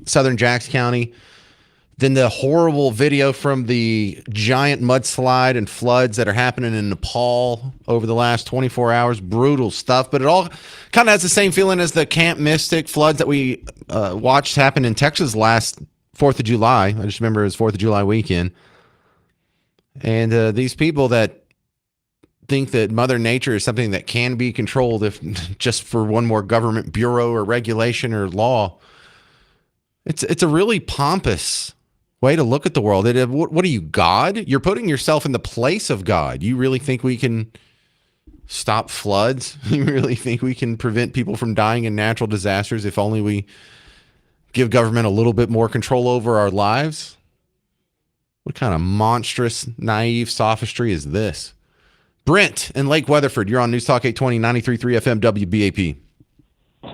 southern Jackson County, then the horrible video from the giant mudslide and floods that are happening in Nepal over the last 24 hours. Brutal stuff, but it all kind of has the same feeling as the Camp Mystic floods that we watched happen in Texas last 4th of July. I just remember it was 4th of July weekend. And these people that think that Mother Nature is something that can be controlled if just for one more government bureau or regulation or law, it's a really pompous way to look at the world. What are you, God? You're putting yourself in the place of God. You really think we can stop floods? You really think we can prevent people from dying in natural disasters if only we give government a little bit more control over our lives? What kind of monstrous, naive sophistry is this? Brent in Lake Weatherford, you're on News Talk 820, 93.3 FM, WBAP.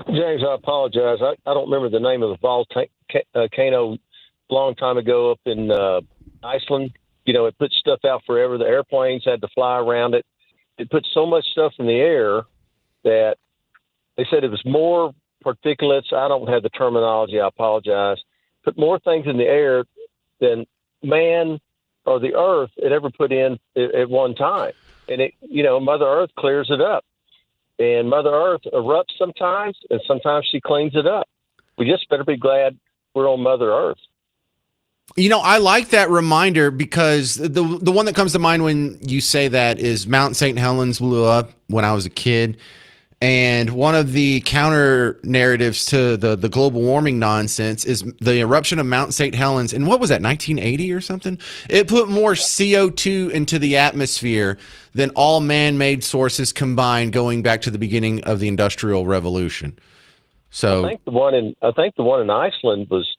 James, I apologize. I don't remember the name of the volcano long time ago up in Iceland. You know, it put stuff out forever. The airplanes had to fly around it. It put so much stuff in the air that they said it was more particulates. I don't have the terminology. I apologize. Put more things in the air than man or the earth had ever put in at one time. And it, you know, Mother Earth clears it up. And Mother Earth erupts sometimes, and sometimes she cleans it up. We just better be glad we're on Mother Earth. You know, I like that reminder because the one that comes to mind when you say that is Mount St. Helens blew up when I was a kid. And one of the counter narratives to the global warming nonsense is the eruption of Mount St. Helens in, what was that, 1980 or something? It put more CO2 into the atmosphere than all man-made sources combined going back to the beginning of the Industrial Revolution. So I think the one in Iceland was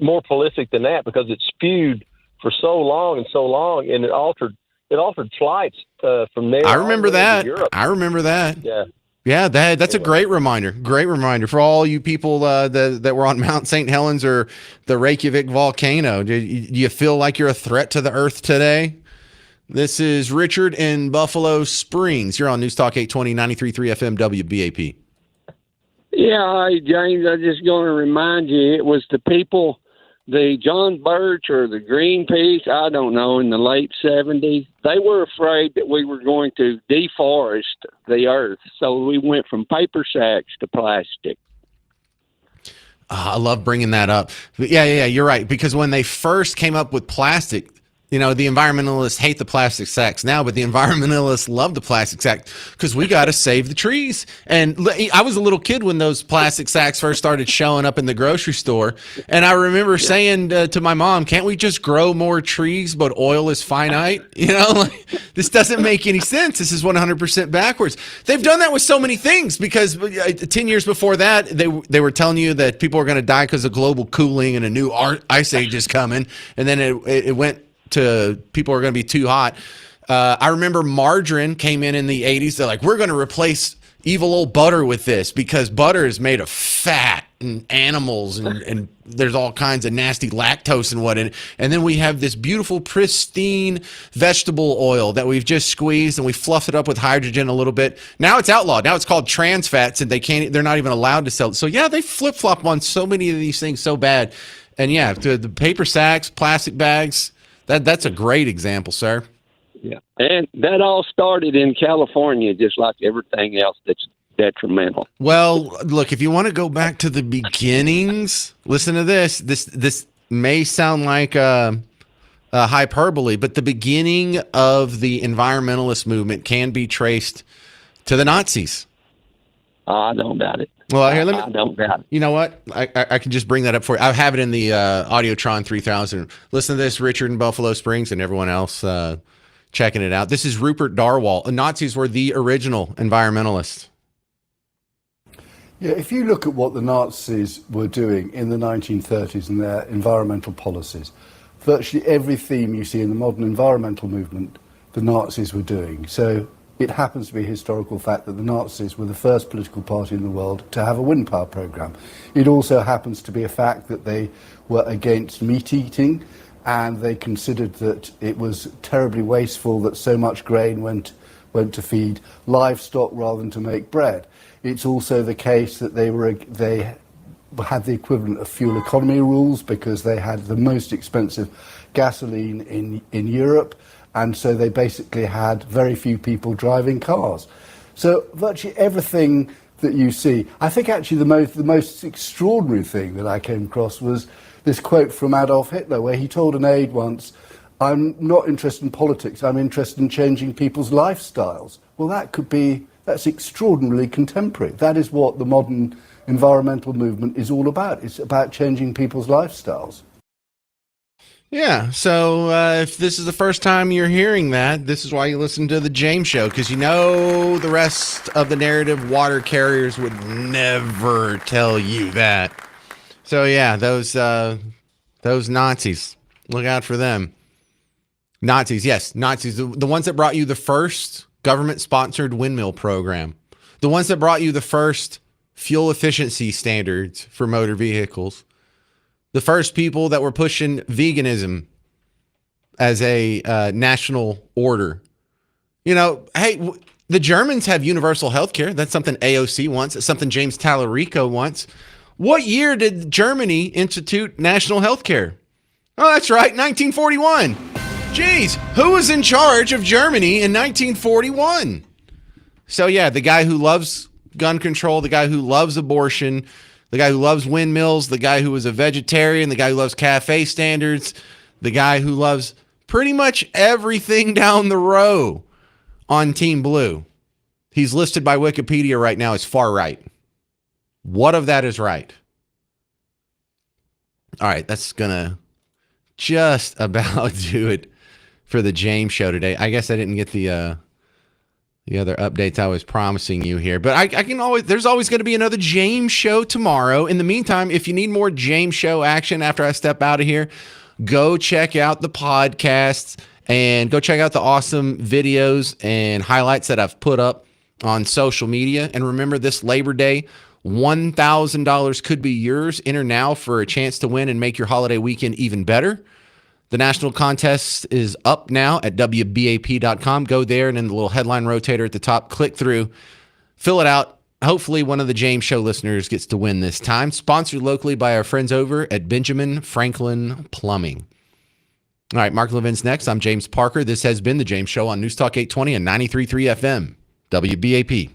more prolific than that because it spewed for so long, and it altered flights from there. I remember that. I remember that. Yeah, that's a great reminder. Great reminder for all you people that were on Mount St. Helens or the Reykjavik volcano. Do you feel like you're a threat to the earth today? This is Richard in Buffalo Springs. You're on News Talk 820, 93.3 FM, WBAP. Yeah, hi, James. I'm just going to remind you, it was the people, the John Birch or the Greenpeace, I don't know, in the late 70s, they were afraid that we were going to deforest the earth. So we went from paper sacks to plastic. I love bringing that up. Yeah, you're right. Because when they first came up with plastic, you know, the environmentalists hate the plastic sacks now, but the environmentalists love the plastic sack because we got to save the trees. And I was a little kid when those plastic sacks first started showing up in the grocery store. And I remember saying to my mom, can't we just grow more trees, but oil is finite? You know, like, this doesn't make any sense. This is 100% backwards. They've done that with so many things because 10 years before that, they were telling you that people are going to die because of global cooling and a new ice age is coming. And then it went to people are going to be too hot. I remember margarine came in the 80s. They're like, we're going to replace evil old butter with this because butter is made of fat and animals and there's all kinds of nasty lactose and what in it. And then we have this beautiful, pristine vegetable oil that we've just squeezed and we fluffed it up with hydrogen a little bit. Now it's outlawed. Now it's called trans fats and they're not even allowed to sell it. So yeah, they flip-flop on so many of these things so bad. And yeah, the paper sacks, plastic bags, that's a great example, sir. Yeah, and that all started in California, just like everything else that's detrimental. Well, look, if you want to go back to the beginnings, listen to this. This may sound like hyperbole, but the beginning of the environmentalist movement can be traced to the Nazis. I don't doubt it. Well, here, I don't doubt it. You know what? I can just bring that up for you. I have it in the Audiotron 3000. Listen to this, Richard in Buffalo Springs and everyone else checking it out. This is Rupert Darwall. Nazis were the original environmentalists. Yeah, if you look at what the Nazis were doing in the 1930s and their environmental policies, virtually every theme you see in the modern environmental movement, the Nazis were doing. So it happens to be a historical fact that the Nazis were the first political party in the world to have a wind power program. It also happens to be a fact that they were against meat eating and they considered that it was terribly wasteful that so much grain went to feed livestock rather than to make bread. It's also the case that they had the equivalent of fuel economy rules because they had the most expensive gasoline in Europe, and so they basically had very few people driving cars. So virtually everything that you see, I think actually the most extraordinary thing that I came across was this quote from Adolf Hitler, where he told an aide once, "I'm not interested in politics, I'm interested in changing people's lifestyles." Well, that's extraordinarily contemporary. That is what the modern environmental movement is all about. It's about changing people's lifestyles. Yeah, so if this is the first time you're hearing that, this is why you listen to the James Show, because you know the rest of the narrative water carriers would never tell you that. So yeah, those Nazis, look out for them. Nazis, yes, Nazis, the ones that brought you the first government-sponsored windmill program, the ones that brought you the first fuel efficiency standards for motor vehicles, the first people that were pushing veganism as a national order. You know, hey, the Germans have universal health care. That's something AOC wants. It's something James Tallarico wants. What year did Germany institute national health care? Oh, that's right, 1941. Jeez, who was in charge of Germany in 1941? So yeah, the guy who loves gun control, the guy who loves abortion, the guy who loves windmills, the guy who was a vegetarian, the guy who loves cafe standards, the guy who loves pretty much everything down the row on Team Blue. He's listed by Wikipedia right now as far right. What of that is right? All right, that's going to just about do it for the James Show today. I guess I didn't get the other updates I was promising you here, but I can always, there's always going to be another James Show tomorrow. In the meantime, if you need more James Show action after I step out of here, go check out the podcasts and go check out the awesome videos and highlights that I've put up on social media. And remember, this Labor Day, $1,000 could be yours. Enter now for a chance to win and make your holiday weekend even better. The national contest is up now at WBAP.com. Go there, and in the little headline rotator at the top, click through, fill it out. Hopefully one of the James Show listeners gets to win this time. Sponsored locally by our friends over at Benjamin Franklin Plumbing. All right, Mark Levin's next. I'm James Parker. This has been the James Show on News Talk 820 and 93.3 FM, WBAP.